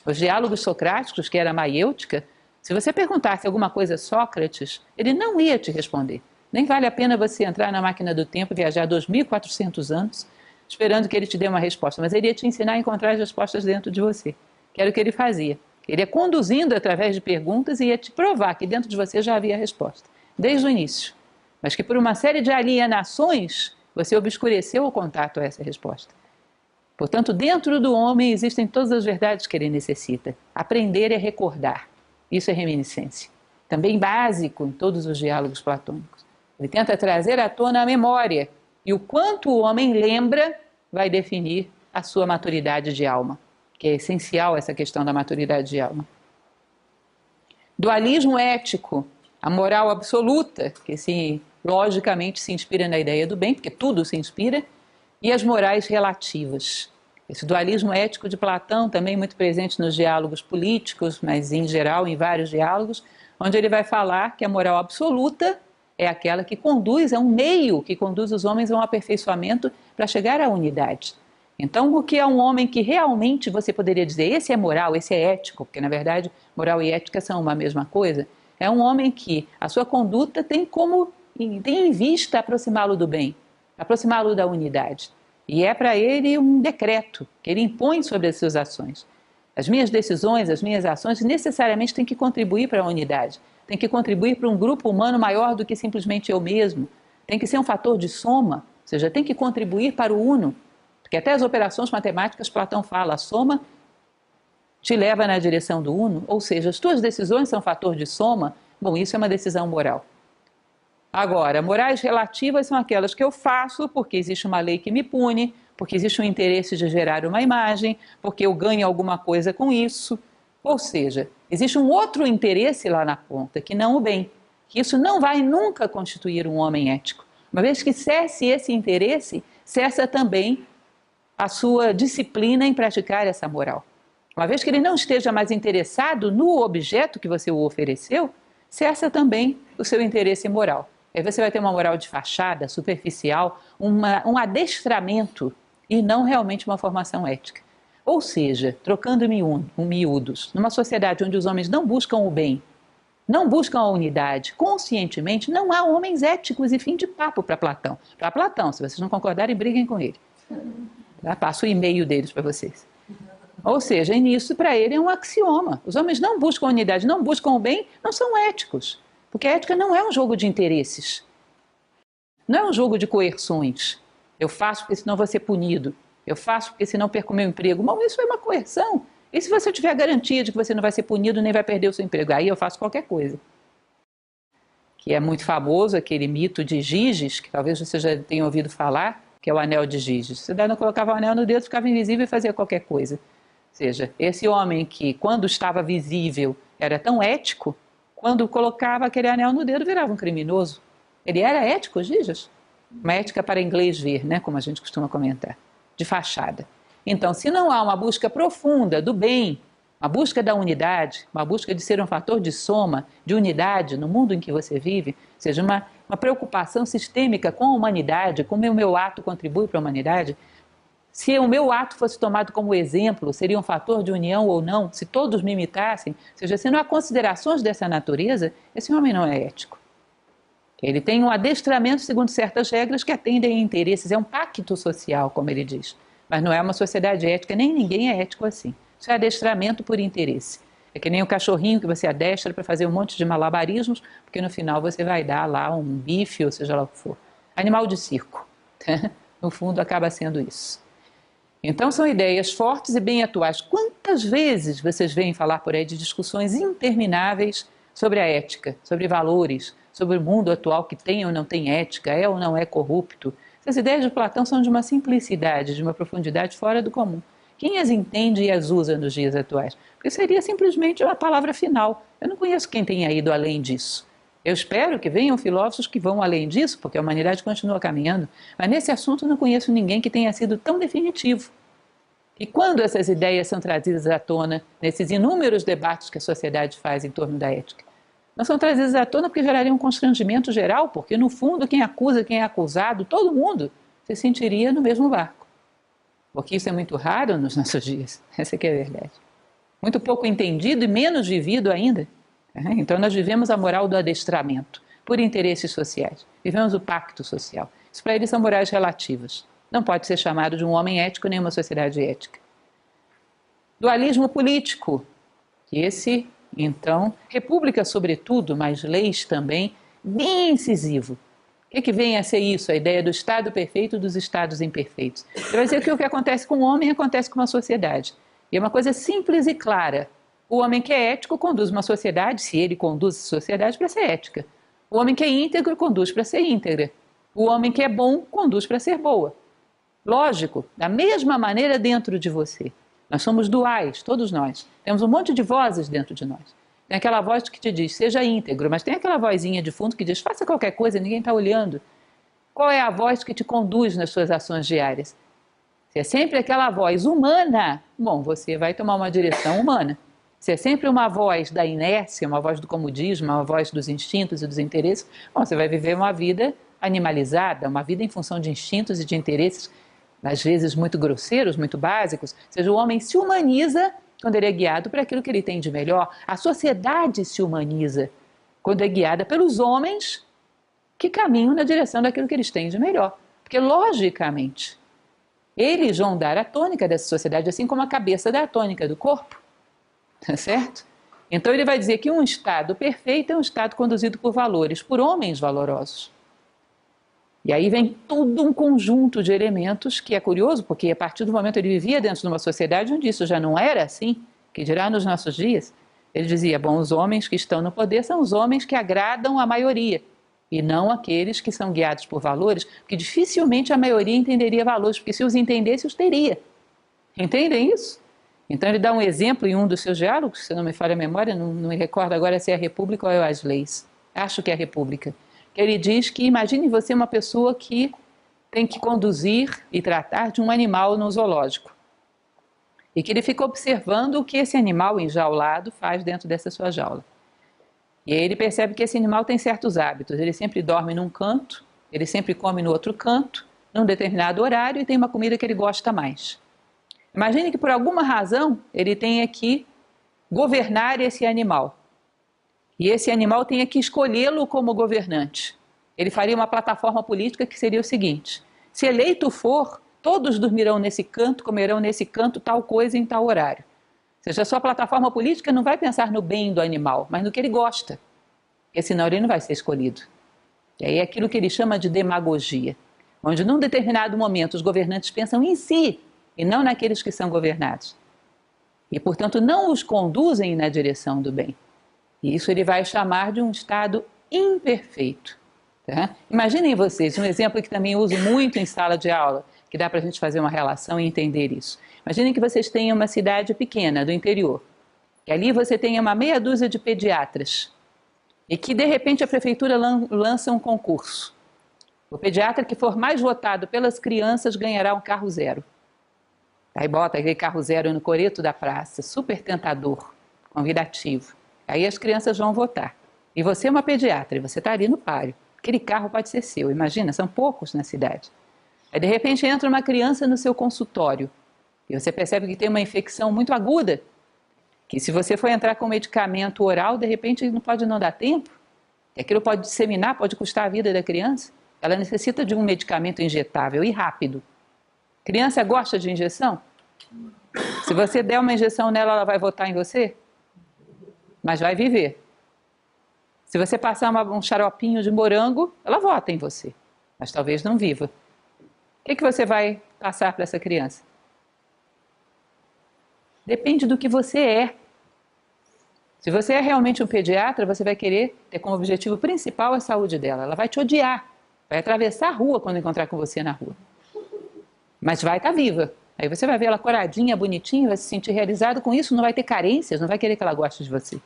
Os diálogos socráticos, que era a maiêutica, se você perguntasse alguma coisa a Sócrates, ele não ia te responder. Nem vale a pena você entrar na máquina do tempo, viajar 2.400 anos, esperando que ele te dê uma resposta, mas ele ia te ensinar a encontrar as respostas dentro de você, que era o que ele fazia. Ele ia conduzindo através de perguntas e ia te provar que dentro de você já havia a resposta, desde o início. Mas que por uma série de alienações, você obscureceu o contato a essa resposta. Portanto, dentro do homem existem todas as verdades que ele necessita. Aprender é recordar. Isso é reminiscência. Também básico em todos os diálogos platônicos. Ele tenta trazer à tona a memória. E o quanto o homem lembra vai definir a sua maturidade de alma. Que é essencial essa questão da maturidade de alma. Dualismo ético. A moral absoluta, que logicamente se inspira na ideia do bem, porque tudo se inspira. E as morais relativas. Esse dualismo ético de Platão também muito presente nos diálogos políticos, mas em geral em vários diálogos, onde ele vai falar que a moral absoluta é aquela que conduz, é um meio que conduz os homens a um aperfeiçoamento para chegar à unidade. Então, o que é um homem que realmente você poderia dizer, esse é moral, esse é ético, porque na verdade moral e ética são uma mesma coisa, é um homem que a sua conduta tem em vista aproximá-lo do bem, aproximá-lo da unidade. E é para ele um decreto que ele impõe sobre as suas ações. As minhas decisões, as minhas ações necessariamente têm que contribuir para a unidade, têm que contribuir para um grupo humano maior do que simplesmente eu mesmo, tem que ser um fator de soma, ou seja, tem que contribuir para o uno, porque até as operações matemáticas Platão fala, a soma te leva na direção do uno, ou seja, as tuas decisões são fator de soma, bom, isso é uma decisão moral. Agora, morais relativas são aquelas que eu faço porque existe uma lei que me pune, porque existe um interesse de gerar uma imagem, porque eu ganho alguma coisa com isso. Ou seja, existe um outro interesse lá na ponta, que não o bem. Que isso não vai nunca constituir um homem ético. Uma vez que cesse esse interesse, cessa também a sua disciplina em praticar essa moral. Uma vez que ele não esteja mais interessado no objeto que você o ofereceu, cessa também o seu interesse moral. Aí você vai ter uma moral de fachada, superficial, um adestramento e não realmente uma formação ética. Ou seja, trocando miúdos, numa sociedade onde os homens não buscam o bem, não buscam a unidade, conscientemente, não há homens éticos e fim de papo para Platão. Para Platão, se vocês não concordarem, briguem com ele. Tá? Passo o e-mail deles para vocês. Ou seja, nisso para ele é um axioma. Os homens não buscam a unidade, não buscam o bem, não são éticos. Porque a ética não é um jogo de interesses. Não é um jogo de coerções. Eu faço porque senão vou ser punido. Eu faço porque senão perco meu emprego. Bom, isso é uma coerção. E se você tiver a garantia de que você não vai ser punido nem vai perder o seu emprego? Aí eu faço qualquer coisa. Que é muito famoso aquele mito de Giges, que talvez você já tenha ouvido falar, que é o anel de Giges. Você não colocava o anel no dedo, ficava invisível e fazia qualquer coisa. Ou seja, esse homem que quando estava visível era tão ético, quando colocava aquele anel no dedo virava um criminoso. Ele era ético, Giges? Uma ética para inglês ver, né, como a gente costuma comentar, de fachada. Então, se não há uma busca profunda do bem, uma busca da unidade, uma busca de ser um fator de soma, de unidade no mundo em que você vive, ou seja, uma preocupação sistêmica com a humanidade, como o meu ato contribui para a humanidade, se o meu ato fosse tomado como exemplo, seria um fator de união ou não, se todos me imitassem, ou seja, se não há considerações dessa natureza, esse homem não é ético. Ele tem um adestramento segundo certas regras que atendem a interesses, é um pacto social, como ele diz. Mas não é uma sociedade ética, nem ninguém é ético assim. Isso é adestramento por interesse. É que nem o cachorrinho que você adestra para fazer um monte de malabarismos, porque no final você vai dar lá um bife, ou seja lá o que for. Animal de circo. No fundo, acaba sendo isso. Então, são ideias fortes e bem atuais. Quantas vezes vocês veem falar por aí de discussões intermináveis sobre a ética, sobre valores, sobre o mundo atual que tem ou não tem ética, é ou não é corrupto? Essas ideias de Platão são de uma simplicidade, de uma profundidade fora do comum. Quem as entende e as usa nos dias atuais? Porque seria simplesmente uma palavra final. Eu não conheço quem tenha ido além disso. Eu espero que venham filósofos que vão além disso, porque a humanidade continua caminhando, mas nesse assunto eu não conheço ninguém que tenha sido tão definitivo. E quando essas ideias são trazidas à tona, nesses inúmeros debates que a sociedade faz em torno da ética, não são trazidas à tona porque gerariam um constrangimento geral, porque no fundo quem acusa, quem é acusado, todo mundo se sentiria no mesmo barco. Porque isso é muito raro nos nossos dias, essa que é a verdade. Muito pouco entendido e menos vivido ainda. Então nós vivemos a moral do adestramento, por interesses sociais. Vivemos o pacto social. Isso para eles são morais relativas. Não pode ser chamado de um homem ético nem uma sociedade ética. Dualismo político. Esse, então, república sobretudo, mas leis também, bem incisivo. O que vem a ser isso? A ideia do Estado perfeito dos Estados imperfeitos. Você vai dizer que o que acontece com o homem acontece com uma sociedade. E é uma coisa simples e clara. O homem que é ético conduz uma sociedade, se ele conduz a sociedade, para ser ética. O homem que é íntegro conduz para ser íntegra. O homem que é bom conduz para ser boa. Lógico, da mesma maneira dentro de você. Nós somos duais, todos nós. Temos um monte de vozes dentro de nós. Tem aquela voz que te diz, seja íntegro, mas tem aquela vozinha de fundo que diz, faça qualquer coisa, ninguém está olhando. Qual é a voz que te conduz nas suas ações diárias? Se é sempre aquela voz humana, bom, você vai tomar uma direção humana. Se é sempre uma voz da inércia, uma voz do comodismo, uma voz dos instintos e dos interesses, bom, você vai viver uma vida animalizada, uma vida em função de instintos e de interesses, às vezes muito grosseiros, muito básicos. Ou seja, o homem se humaniza quando ele é guiado por aquilo que ele tem de melhor. A sociedade se humaniza quando é guiada pelos homens que caminham na direção daquilo que eles têm de melhor. Porque, logicamente, eles vão dar a tônica dessa sociedade, assim como a cabeça dá a tônica do corpo, tá certo? Então ele vai dizer que um Estado perfeito é um Estado conduzido por valores, por homens valorosos. E aí vem todo um conjunto de elementos que é curioso, porque a partir do momento que ele vivia dentro de uma sociedade onde isso já não era assim, que dirá nos nossos dias, ele dizia, bom, os homens que estão no poder são os homens que agradam a maioria, e não aqueles que são guiados por valores, porque dificilmente a maioria entenderia valores, porque se os entendesse, os teria. Entendem isso? Então ele dá um exemplo em um dos seus diálogos, se não me falha a memória, não me recordo agora se é a República ou é as Leis. Acho que é a República. Que ele diz que imagine você uma pessoa que tem que conduzir e tratar de um animal no zoológico. E que ele fica observando o que esse animal enjaulado faz dentro dessa sua jaula. E aí ele percebe que esse animal tem certos hábitos. Ele sempre dorme num canto, ele sempre come no outro canto, num determinado horário, e tem uma comida que ele gosta mais. Imagine que por alguma razão ele tenha que governar esse animal. E esse animal tenha que escolhê-lo como governante. Ele faria uma plataforma política que seria o seguinte: se eleito for, todos dormirão nesse canto, comerão nesse canto tal coisa em tal horário. Ou seja, a sua plataforma política não vai pensar no bem do animal, mas no que ele gosta, porque senão ele não vai ser escolhido. E aí é aquilo que ele chama de demagogia, onde num determinado momento os governantes pensam em si e não naqueles que são governados. E, portanto, não os conduzem na direção do bem. E isso ele vai chamar de um estado imperfeito. Tá? Imaginem vocês, um exemplo que também uso muito em sala de aula, que dá para a gente fazer uma relação e entender isso. Imaginem que vocês tenham uma cidade pequena do interior, que ali você tenha uma meia dúzia de pediatras e que de repente a prefeitura lança um concurso. O pediatra que for mais votado pelas crianças ganhará um carro zero. Aí bota aquele carro zero no coreto da praça, super tentador, convidativo. Aí as crianças vão votar. E você é uma pediatra e você está ali no páreo. Aquele carro pode ser seu, imagina, são poucos na cidade. Aí de repente entra uma criança no seu consultório e você percebe que tem uma infecção muito aguda, que se você for entrar com medicamento oral, de repente não pode não dar tempo, e aquilo pode disseminar, pode custar a vida da criança. Ela necessita de um medicamento injetável e rápido. Criança gosta de injeção? Se você der uma injeção nela, ela vai votar em você? Mas vai viver. Se você passar um xaropinho de morango, ela vota em você, mas talvez não viva. O que você vai passar para essa criança? Depende do que você é. Se você é realmente um pediatra, você vai querer ter como objetivo principal a saúde dela. Ela vai te odiar, vai atravessar a rua quando encontrar com você na rua. Mas vai estar viva. Aí você vai ver ela coradinha, bonitinha, vai se sentir realizado com isso, não vai ter carências, não vai querer que ela goste de você.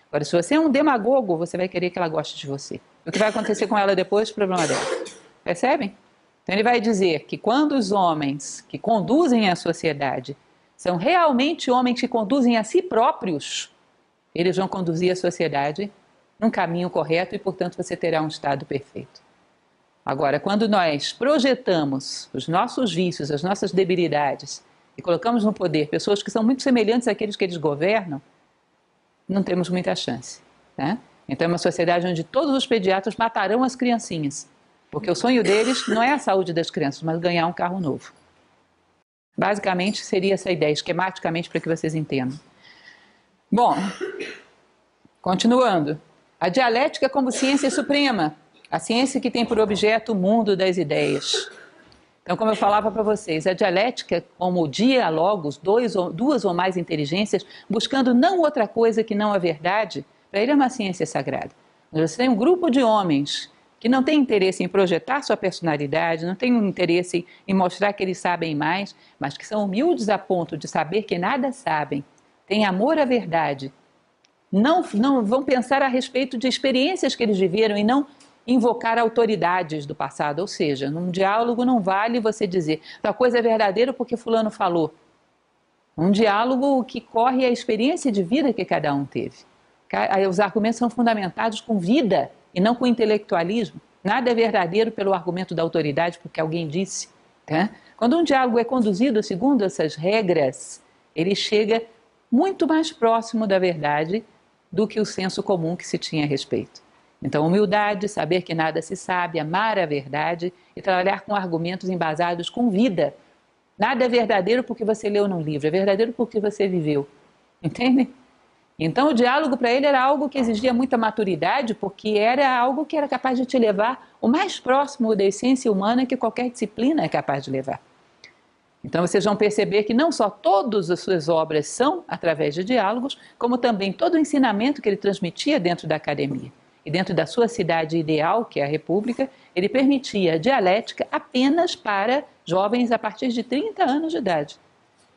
Agora, se você é um demagogo, você vai querer que ela goste de você. O que vai acontecer com ela depois, o problema dela. Percebem? Então ele vai dizer que quando os homens que conduzem a sociedade são realmente homens que conduzem a si próprios, eles vão conduzir a sociedade num caminho correto e, portanto, você terá um estado perfeito. Agora, quando nós projetamos os nossos vícios, as nossas debilidades e colocamos no poder pessoas que são muito semelhantes àqueles que eles governam, não temos muita chance. Né? Então é uma sociedade onde todos os pediatras matarão as criancinhas, porque o sonho deles não é a saúde das crianças, mas ganhar um carro novo. Basicamente seria essa ideia, esquematicamente, para que vocês entendam. Bom, continuando. A dialética como ciência suprema, a ciência que tem por objeto o mundo das ideias. Então, como eu falava para vocês, a dialética como diálogos, duas ou mais inteligências, buscando não outra coisa que não a verdade, para ele é uma ciência sagrada. Você tem um grupo de homens que não tem interesse em projetar sua personalidade, não tem interesse em mostrar que eles sabem mais, mas que são humildes a ponto de saber que nada sabem, têm amor à verdade, não vão pensar a respeito de experiências que eles viveram e não invocar autoridades do passado, ou seja, num diálogo não vale você dizer tal coisa é verdadeira porque fulano falou. Um diálogo que corre a experiência de vida que cada um teve. Os argumentos são fundamentados com vida e não com intelectualismo. Nada é verdadeiro pelo argumento da autoridade porque alguém disse. Tá? Quando um diálogo é conduzido segundo essas regras, ele chega muito mais próximo da verdade do que o senso comum que se tinha a respeito. Então, humildade, saber que nada se sabe, amar a verdade e trabalhar com argumentos embasados com vida. Nada é verdadeiro porque você leu num livro, é verdadeiro porque você viveu. Entende? Então, o diálogo para ele era algo que exigia muita maturidade, porque era algo que era capaz de te levar o mais próximo da essência humana que qualquer disciplina é capaz de levar. Então, vocês vão perceber que não só todas as suas obras são através de diálogos, como também todo o ensinamento que ele transmitia dentro da academia. E dentro da sua cidade ideal, que é a República, ele permitia a dialética apenas para jovens a partir de 30 anos de idade.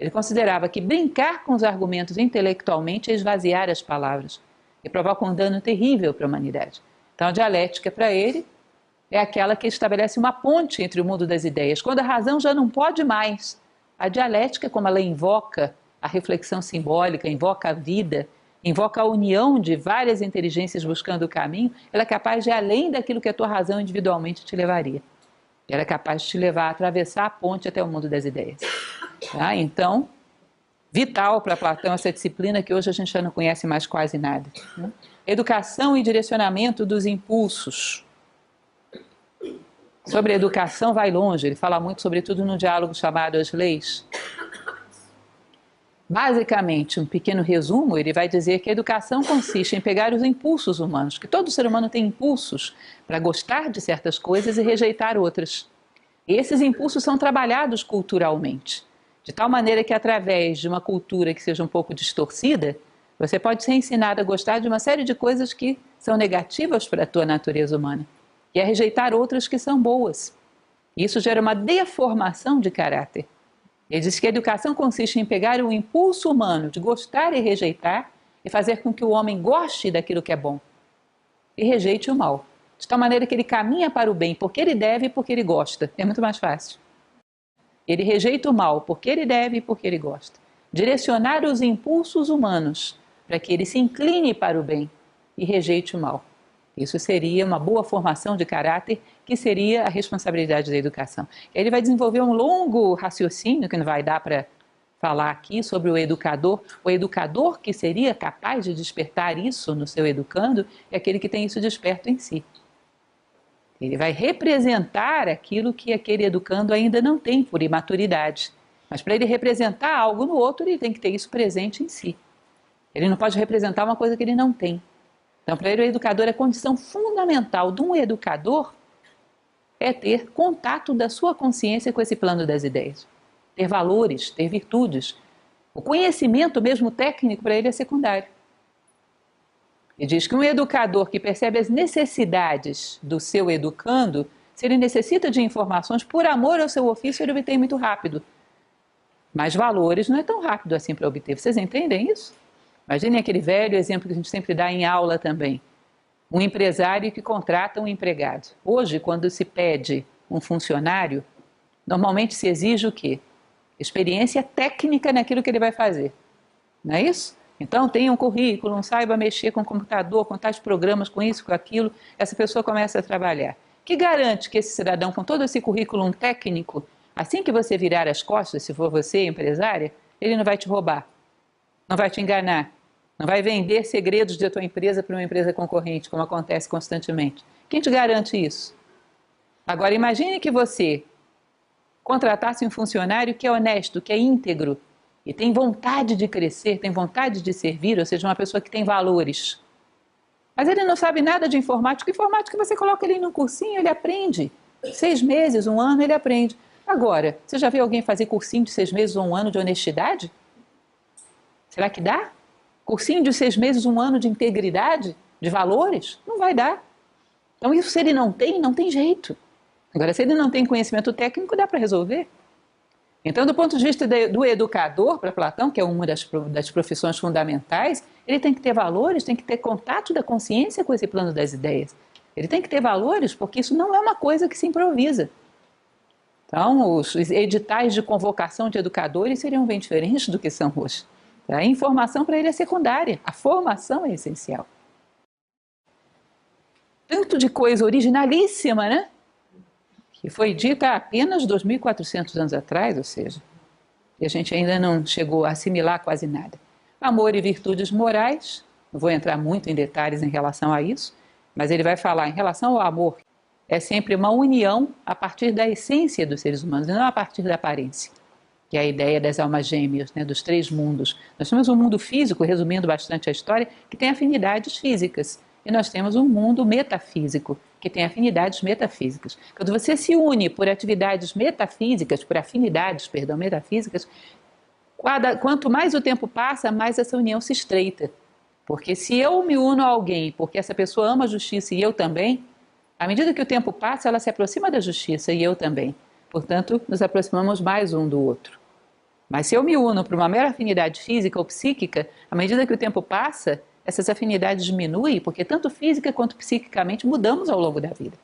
Ele considerava que brincar com os argumentos intelectualmente é esvaziar as palavras e provoca um dano terrível para a humanidade. Então, a dialética, para ele, é aquela que estabelece uma ponte entre o mundo das ideias. Quando a razão já não pode mais, a dialética, como ela invoca a reflexão simbólica, invoca a vida, invoca a união de várias inteligências buscando o caminho, ela é capaz de ir além daquilo que a tua razão individualmente te levaria. Ela é capaz de te levar a atravessar a ponte até o mundo das ideias. Tá? Então, vital para Platão essa disciplina que hoje a gente já não conhece mais quase nada. Né? Educação e direcionamento dos impulsos. Sobre a educação vai longe, ele fala muito sobretudo no diálogo chamado As Leis. Basicamente, um pequeno resumo, ele vai dizer que a educação consiste em pegar os impulsos humanos, que todo ser humano tem impulsos para gostar de certas coisas e rejeitar outras. E esses impulsos são trabalhados culturalmente, de tal maneira que através de uma cultura que seja um pouco distorcida, você pode ser ensinado a gostar de uma série de coisas que são negativas para a tua natureza humana e a rejeitar outras que são boas. Isso gera uma deformação de caráter. Ele diz que a educação consiste em pegar o impulso humano de gostar e rejeitar e fazer com que o homem goste daquilo que é bom e rejeite o mal, de tal maneira que ele caminha para o bem porque ele deve e porque ele gosta. É muito mais fácil. Ele rejeita o mal porque ele deve e porque ele gosta. Direcionar os impulsos humanos para que ele se incline para o bem e rejeite o mal. Isso seria uma boa formação de caráter, que seria a responsabilidade da educação. Ele vai desenvolver um longo raciocínio, que não vai dar para falar aqui, sobre o educador que seria capaz de despertar isso no seu educando, é aquele que tem isso desperto em si. Ele vai representar aquilo que aquele educando ainda não tem por imaturidade. Mas para ele representar algo no outro, ele tem que ter isso presente em si. Ele não pode representar uma coisa que ele não tem. Então, para ele, o educador é condição fundamental de um educador é ter contato da sua consciência com esse plano das ideias. Ter valores, ter virtudes. O conhecimento mesmo técnico para ele é secundário. Ele diz que um educador que percebe as necessidades do seu educando, se ele necessita de informações por amor ao seu ofício, ele obtém muito rápido. Mas valores não é tão rápido assim para obter. Vocês entendem isso? Imaginem aquele velho exemplo que a gente sempre dá em aula também. Um empresário que contrata um empregado. Hoje, quando se pede um funcionário, normalmente se exige o quê? Experiência técnica naquilo que ele vai fazer. Não é isso? Então, tenha um currículo, saiba mexer com o computador, com tais programas, com isso, com aquilo, essa pessoa começa a trabalhar. Que garante que esse cidadão, com todo esse currículo técnico, assim que você virar as costas, se for você empresária, ele não vai te roubar, não vai te enganar, não vai vender segredos da tua empresa para uma empresa concorrente, como acontece constantemente. Quem te garante isso? Agora, imagine que você contratasse um funcionário que é honesto, que é íntegro, e tem vontade de crescer, tem vontade de servir, ou seja, uma pessoa que tem valores. Mas ele não sabe nada de informática. Informática você coloca ele num cursinho, ele aprende. 6 meses, 1 ano, ele aprende. Agora, você já viu alguém fazer cursinho de 6 meses ou 1 ano de honestidade? Será que dá? Cursinho de 6 meses, 1 ano de integridade, de valores? Não vai dar. Então isso se ele não tem jeito. Agora, se ele não tem conhecimento técnico, dá para resolver. Então, do ponto de vista do educador, para Platão, que é uma das profissões fundamentais, ele tem que ter valores, tem que ter contato da consciência com esse plano das ideias. Ele tem que ter valores, porque isso não é uma coisa que se improvisa. Então, os editais de convocação de educadores seriam bem diferentes do que são hoje. A informação para ele é secundária, a formação é essencial. Tanto de coisa originalíssima, né? Que foi dita há apenas 2.400 anos atrás, ou seja, e a gente ainda não chegou a assimilar quase nada. Amor e virtudes morais, não vou entrar muito em detalhes em relação a isso, mas ele vai falar em relação ao amor, é sempre uma união a partir da essência dos seres humanos, e não a partir da aparência, que é a ideia das almas gêmeas, né, dos três mundos. Nós temos um mundo físico, resumindo bastante a história, que tem afinidades físicas, e nós temos um mundo metafísico, que tem afinidades metafísicas. Quando você se une por atividades metafísicas, por afinidades, perdão, metafísicas, quanto mais o tempo passa, mais essa união se estreita. Porque se eu me uno a alguém porque essa pessoa ama a justiça e eu também, à medida que o tempo passa, ela se aproxima da justiça e eu também. Portanto, nos aproximamos mais um do outro. Mas se eu me uno por uma mera afinidade física ou psíquica, à medida que o tempo passa, essas afinidades diminuem, porque tanto física quanto psiquicamente mudamos ao longo da vida.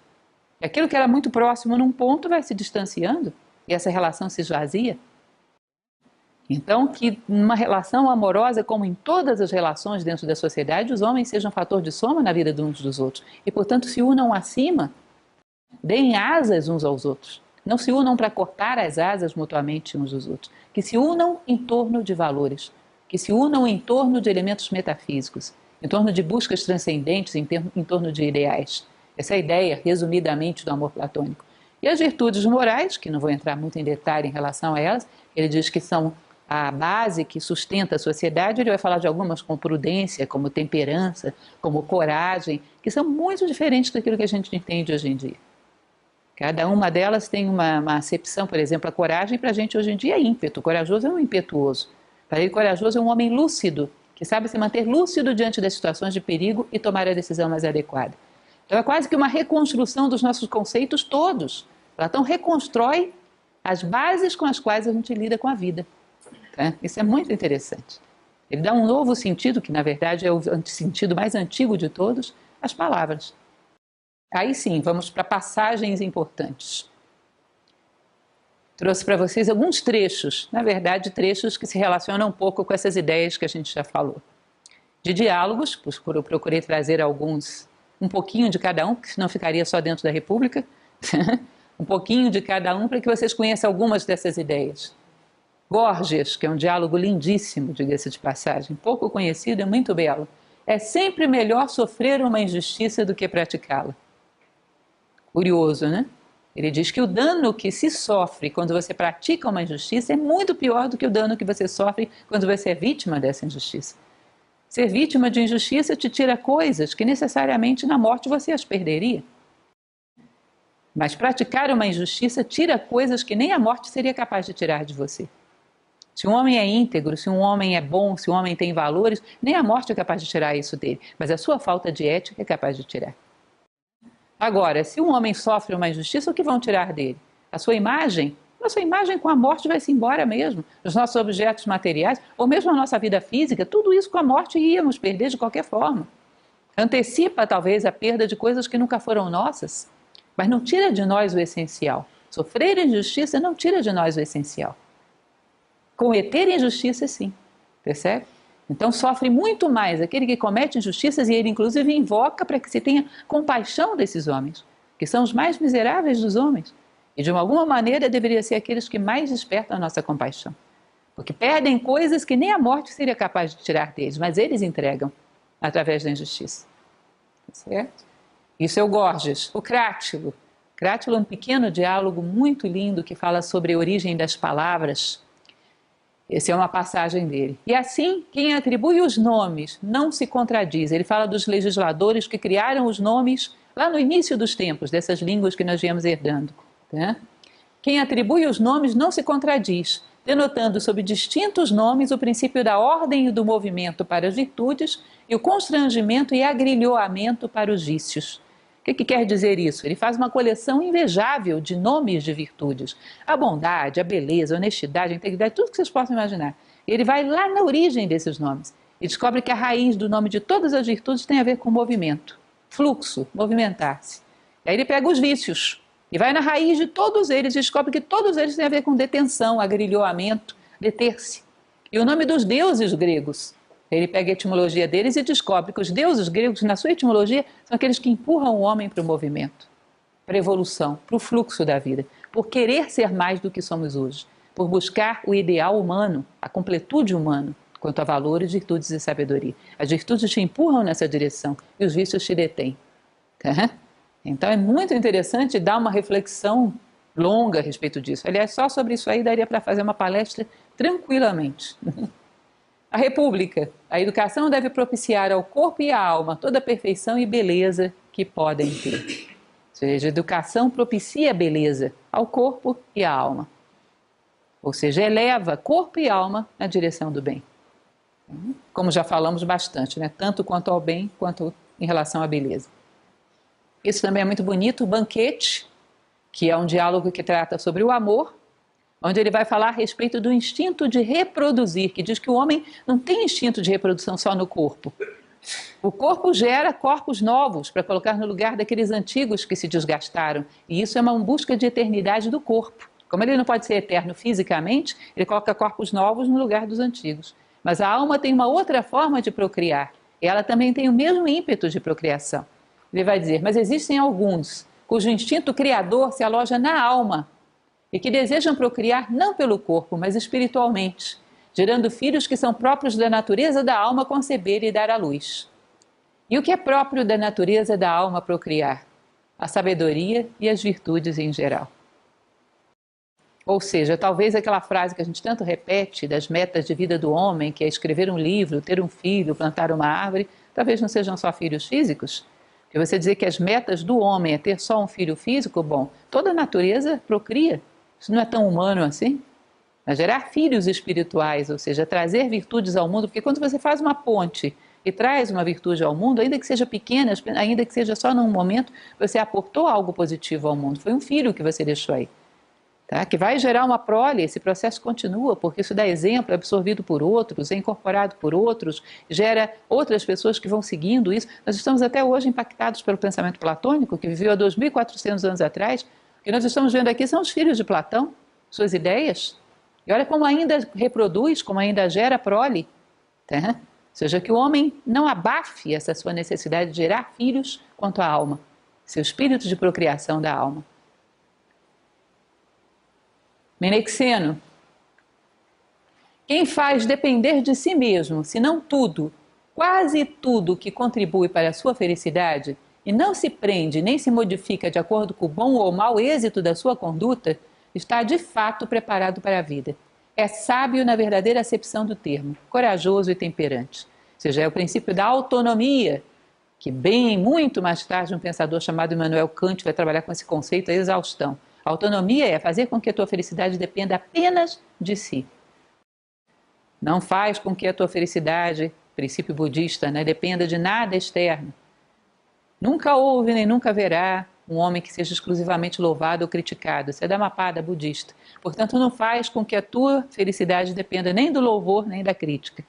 E aquilo que era muito próximo num ponto vai se distanciando e essa relação se esvazia. Então, que numa relação amorosa, como em todas as relações dentro da sociedade, os homens sejam um fator de soma na vida de uns dos outros. E, portanto, se unam acima, deem asas uns aos outros. Não se unam para cortar as asas mutuamente uns dos outros. Que se unam em torno de valores. Que se unam em torno de elementos metafísicos. Em torno de buscas transcendentes, em torno de ideais. Essa é a ideia, resumidamente, do amor platônico. E as virtudes morais, que não vou entrar muito em detalhe em relação a elas, ele diz que são a base que sustenta a sociedade. Ele vai falar de algumas como prudência, como temperança, como coragem, que são muito diferentes daquilo que a gente entende hoje em dia. Cada uma delas tem uma acepção, por exemplo, a coragem para a gente hoje em dia é ímpeto, corajoso é um impetuoso. Para ele, corajoso é um homem lúcido, que sabe se manter lúcido diante das situações de perigo e tomar a decisão mais adequada. Então é quase que uma reconstrução dos nossos conceitos todos. Platão reconstrói as bases com as quais a gente lida com a vida. Isso é muito interessante. Ele dá um novo sentido, que na verdade é o sentido mais antigo de todos, às palavras. Aí sim, vamos para passagens importantes. Trouxe para vocês alguns trechos, na verdade trechos que se relacionam um pouco com essas ideias que a gente já falou. De diálogos, eu procurei trazer alguns, um pouquinho de cada um, porque senão ficaria só dentro da República, um pouquinho de cada um para que vocês conheçam algumas dessas ideias. Gorgias, que é um diálogo lindíssimo, diga-se de passagem, pouco conhecido e muito belo. É sempre melhor sofrer uma injustiça do que praticá-la. Curioso, né? Ele diz que o dano que se sofre quando você pratica uma injustiça é muito pior do que o dano que você sofre quando você é vítima dessa injustiça. Ser vítima de injustiça te tira coisas que necessariamente na morte você as perderia. Mas praticar uma injustiça tira coisas que nem a morte seria capaz de tirar de você. Se um homem é íntegro, se um homem é bom, se um homem tem valores, nem a morte é capaz de tirar isso dele, mas a sua falta de ética é capaz de tirar. Agora, se um homem sofre uma injustiça, o que vão tirar dele? A sua imagem? A sua imagem com a morte vai-se embora mesmo. Os nossos objetos materiais, ou mesmo a nossa vida física, tudo isso com a morte íamos perder de qualquer forma. Antecipa talvez a perda de coisas que nunca foram nossas, mas não tira de nós o essencial. Sofrer injustiça não tira de nós o essencial. Cometer injustiça, sim, percebe? Então sofre muito mais aquele que comete injustiças e ele inclusive invoca para que se tenha compaixão desses homens, que são os mais miseráveis dos homens. E de alguma maneira deveria ser aqueles que mais despertam a nossa compaixão. Porque perdem coisas que nem a morte seria capaz de tirar deles, mas eles entregam através da injustiça. Certo? Isso é o Gorgias. O Crátilo. Crátilo é um pequeno diálogo muito lindo que fala sobre a origem das palavras. Essa é uma passagem dele. E assim, quem atribui os nomes não se contradiz. Ele fala dos legisladores que criaram os nomes lá no início dos tempos, dessas línguas que nós viemos herdando. Né? Quem atribui os nomes não se contradiz, denotando sob distintos nomes o princípio da ordem e do movimento para as virtudes e o constrangimento e agrilhoamento para os vícios. O que quer dizer isso? Ele faz uma coleção invejável de nomes de virtudes. A bondade, a beleza, a honestidade, a integridade, tudo que vocês possam imaginar. Ele vai lá na origem desses nomes e descobre que a raiz do nome de todas as virtudes tem a ver com movimento. fluxo, movimentar-se. E aí ele pega os vícios e vai na raiz de todos eles e descobre que todos eles têm a ver com detenção, agrilhoamento, deter-se. E o nome dos deuses gregos, ele pega a etimologia deles e descobre que os deuses gregos, na sua etimologia, são aqueles que empurram o homem para o movimento, para a evolução, para o fluxo da vida, por querer ser mais do que somos hoje, por buscar o ideal humano, a completude humana, quanto a valores, virtudes e sabedoria. As virtudes te empurram nessa direção e os vícios te detêm. Tá? Então é muito interessante dar uma reflexão longa a respeito disso. Aliás, só sobre isso aí daria para fazer uma palestra tranquilamente. A República. A educação deve propiciar ao corpo e à alma toda a perfeição e beleza que podem ter. Ou seja, a educação propicia a beleza ao corpo e à alma. Ou seja, eleva corpo e alma na direção do bem. Como já falamos bastante, né? Tanto quanto ao bem, quanto em relação à beleza. Isso também é muito bonito, o Banquete, que é um diálogo que trata sobre o amor, onde ele vai falar a respeito do instinto de reproduzir, que diz que o homem não tem instinto de reprodução só no corpo. O corpo gera corpos novos para colocar no lugar daqueles antigos que se desgastaram, e isso é uma busca de eternidade do corpo. Como ele não pode ser eterno fisicamente, ele coloca corpos novos no lugar dos antigos. Mas a alma tem uma outra forma de procriar, e ela também tem o mesmo ímpeto de procriação. Ele vai dizer, mas existem alguns cujo instinto criador se aloja na alma e que desejam procriar não pelo corpo, mas espiritualmente, gerando filhos que são próprios da natureza da alma conceber e dar à luz. E o que é próprio da natureza da alma procriar? A sabedoria e as virtudes em geral. Ou seja, talvez aquela frase que a gente tanto repete das metas de vida do homem, que é escrever um livro, ter um filho, plantar uma árvore, talvez não sejam só filhos físicos. E você dizer que as metas do homem é ter só um filho físico, bom, toda a natureza procria. Isso não é tão humano assim. É gerar filhos espirituais, ou seja, trazer virtudes ao mundo, porque quando você faz uma ponte e traz uma virtude ao mundo, ainda que seja pequena, ainda que seja só num momento, você aportou algo positivo ao mundo. Foi um filho que você deixou aí. Tá? Que vai gerar uma prole, esse processo continua, porque isso dá exemplo, é absorvido por outros, é incorporado por outros, gera outras pessoas que vão seguindo isso. Nós estamos até hoje impactados pelo pensamento platônico, que viveu há 2.400 anos atrás. O que nós estamos vendo aqui são os filhos de Platão, suas ideias. E olha como ainda reproduz, como ainda gera prole. Tá? Ou seja, que o homem não abafe essa sua necessidade de gerar filhos quanto à alma, seu espírito de procriação da alma. Menexeno. Quem faz depender de si mesmo, se não tudo, quase tudo que contribui para a sua felicidade, e não se prende nem se modifica de acordo com o bom ou mau êxito da sua conduta, está de fato preparado para a vida. É sábio na verdadeira acepção do termo, corajoso e temperante. Ou seja, é o princípio da autonomia, que bem muito mais tarde um pensador chamado Immanuel Kant vai trabalhar com esse conceito, a exaustão. A autonomia é fazer com que a tua felicidade dependa apenas de si. Não faz com que a tua felicidade, princípio budista, né, dependa de nada externo. Nunca houve nem nunca haverá um homem que seja exclusivamente louvado ou criticado. Isso é Dhammapada budista. Portanto, não faz com que a tua felicidade dependa nem do louvor nem da crítica.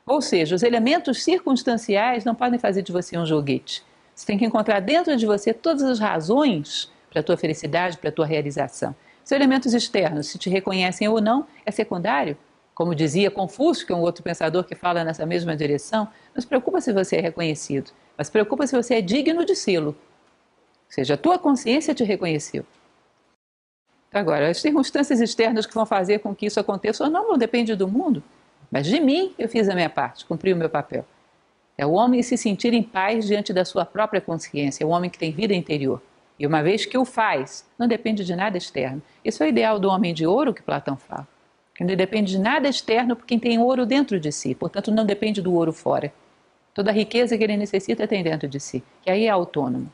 Ou seja, os elementos circunstanciais não podem fazer de você um joguete. Você tem que encontrar dentro de você todas as razões para a tua felicidade, para a tua realização. Os elementos externos, se te reconhecem ou não, é secundário. Como dizia Confúcio, que é um outro pensador que fala nessa mesma direção, não se preocupa se você é reconhecido, mas se preocupa se você é digno de sê-lo. Ou seja, a tua consciência te reconheceu. Agora, as circunstâncias externas que vão fazer com que isso aconteça ou não depende do mundo, mas de mim eu fiz a minha parte, cumpri o meu papel. É o homem se sentir em paz diante da sua própria consciência, é o homem que tem vida interior. E uma vez que o faz, não depende de nada externo. Isso é o ideal do homem de ouro que Platão fala. Que não depende de nada externo porque tem ouro dentro de si. Portanto, não depende do ouro fora. Toda a riqueza que ele necessita tem dentro de si. Que aí é autônomo.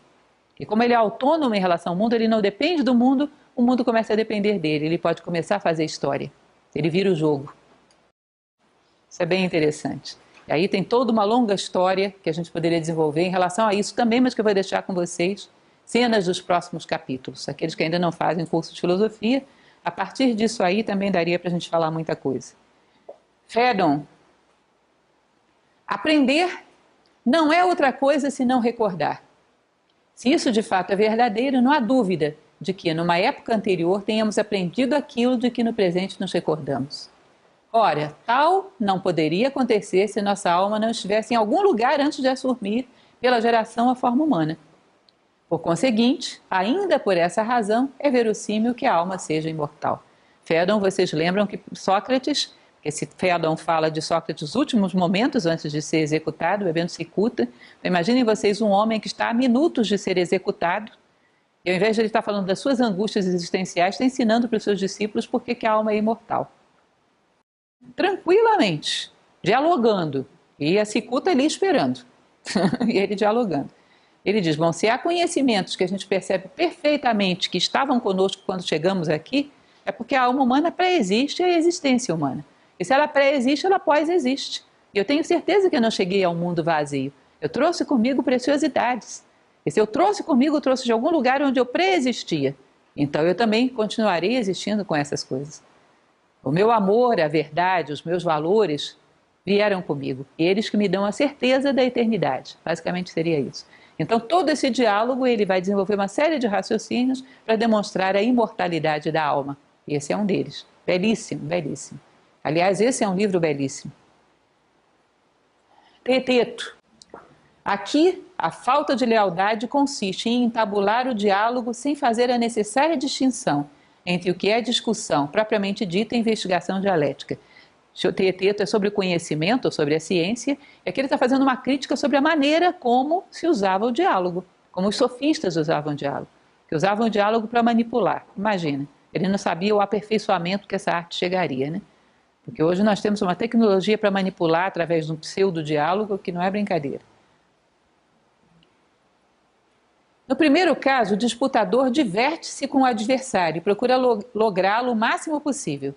E como ele é autônomo em relação ao mundo, ele não depende do mundo, o mundo começa a depender dele. Ele pode começar a fazer história. Ele vira o jogo. Isso é bem interessante. E aí tem toda uma longa história que a gente poderia desenvolver em relação a isso também, mas que eu vou deixar com vocês cenas dos próximos capítulos. Aqueles que ainda não fazem curso de filosofia, a partir disso aí também daria para a gente falar muita coisa. Phaedon. Aprender não é outra coisa senão recordar. Se isso de fato é verdadeiro, não há dúvida de que, numa época anterior, tenhamos aprendido aquilo de que no presente nos recordamos. Ora, tal não poderia acontecer se nossa alma não estivesse em algum lugar antes de assumir pela geração a forma humana. Por conseguinte, ainda por essa razão, é verossímil que a alma seja imortal. Fédon, vocês lembram que Sócrates, esse Fédon fala de Sócrates nos últimos momentos antes de ser executado, bebendo cicuta. Então, imaginem vocês um homem que está a minutos de ser executado, e ao invés de ele estar falando das suas angústias existenciais, está ensinando para os seus discípulos por que a alma é imortal. Tranquilamente, dialogando, e a cicuta ali esperando, e ele dialogando. Ele diz, bom, se há conhecimentos que a gente percebe perfeitamente que estavam conosco quando chegamos aqui, é porque a alma humana pré-existe a existência humana. E se ela pré-existe, ela pós-existe. E eu tenho certeza que eu não cheguei ao mundo vazio. Eu trouxe comigo preciosidades. E se eu trouxe comigo, eu trouxe de algum lugar onde eu pré-existia. Então eu também continuarei existindo com essas coisas. O meu amor, a verdade, os meus valores vieram comigo. Eles que me dão a certeza da eternidade. Basicamente seria isso. Então todo esse diálogo ele vai desenvolver uma série de raciocínios para demonstrar a imortalidade da alma. E esse é um deles. Belíssimo, belíssimo. Aliás, esse é um livro belíssimo. Teeteto. Aqui, a falta de lealdade consiste em entabular o diálogo sem fazer a necessária distinção entre o que é discussão propriamente dita e investigação dialética. Teeteto é sobre o conhecimento, ou sobre a ciência, e aqui ele está fazendo uma crítica sobre a maneira como se usava o diálogo, como os sofistas usavam o diálogo, que usavam o diálogo para manipular. Imagina, ele não sabia o aperfeiçoamento que essa arte chegaria, né? Porque hoje nós temos uma tecnologia para manipular através de um pseudo-diálogo que não é brincadeira. No primeiro caso, o disputador diverte-se com o adversário e procura lográ-lo o máximo possível.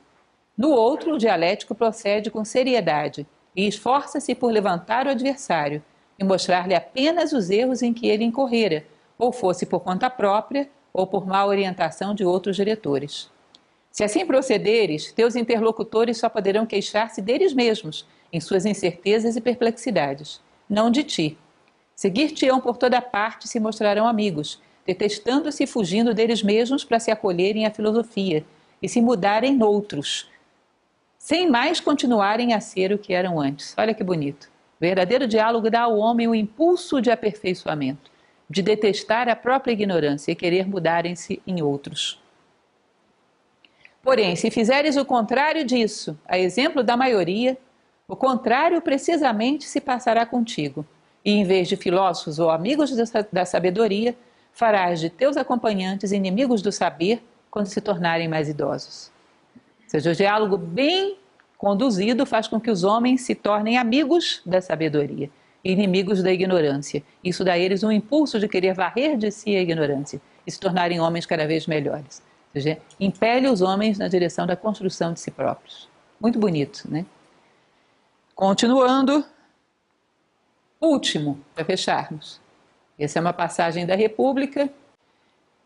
No outro, o dialético procede com seriedade e esforça-se por levantar o adversário e mostrar-lhe apenas os erros em que ele incorrera, ou fosse por conta própria ou por má orientação de outros diretores. Se assim procederes, teus interlocutores só poderão queixar-se deles mesmos, em suas incertezas e perplexidades, não de ti. Seguir-te-ão por toda parte e se mostrarão amigos, detestando-se e fugindo deles mesmos para se acolherem à filosofia e se mudarem noutros, sem mais continuarem a ser o que eram antes. Olha que bonito. O verdadeiro diálogo dá ao homem o impulso de aperfeiçoamento, de detestar a própria ignorância e querer mudarem-se em outros. Porém, se fizeres o contrário disso, a exemplo da maioria, o contrário precisamente se passará contigo. E em vez de filósofos ou amigos da sabedoria, farás de teus acompanhantes inimigos do saber quando se tornarem mais idosos. Ou seja, o diálogo bem conduzido faz com que os homens se tornem amigos da sabedoria e inimigos da ignorância. Isso dá a eles um impulso de querer varrer de si a ignorância e se tornarem homens cada vez melhores. Ou seja, impele os homens na direção da construção de si próprios. Muito bonito, né? Continuando, último, para fecharmos. Essa é uma passagem da República.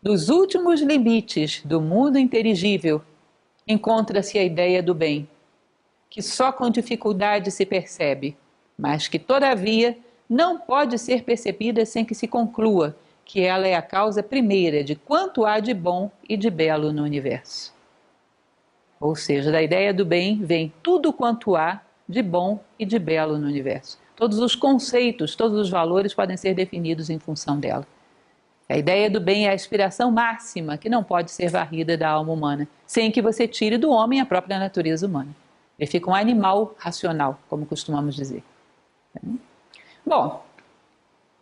Dos últimos limites do mundo inteligível, encontra-se a ideia do bem, que só com dificuldade se percebe, mas que, todavia, não pode ser percebida sem que se conclua que ela é a causa primeira de quanto há de bom e de belo no universo. Ou seja, da ideia do bem vem tudo quanto há de bom e de belo no universo. Todos os conceitos, todos os valores podem ser definidos em função dela. A ideia do bem é a aspiração máxima que não pode ser varrida da alma humana, sem que você tire do homem a própria natureza humana. Ele fica um animal racional, como costumamos dizer. Bom,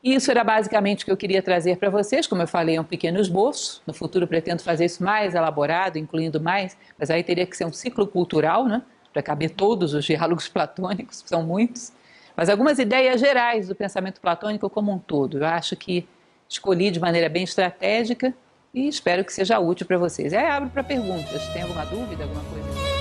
isso era basicamente o que eu queria trazer para vocês. Como eu falei, é um pequeno esboço. No futuro pretendo fazer isso mais elaborado, incluindo mais, mas aí teria que ser um ciclo cultural, né? Para caber todos os diálogos platônicos, são muitos. Mas algumas ideias gerais do pensamento platônico como um todo. Eu acho que escolhi de maneira bem estratégica e espero que seja útil para vocês. Aí abro para perguntas. Tem alguma dúvida, alguma coisa?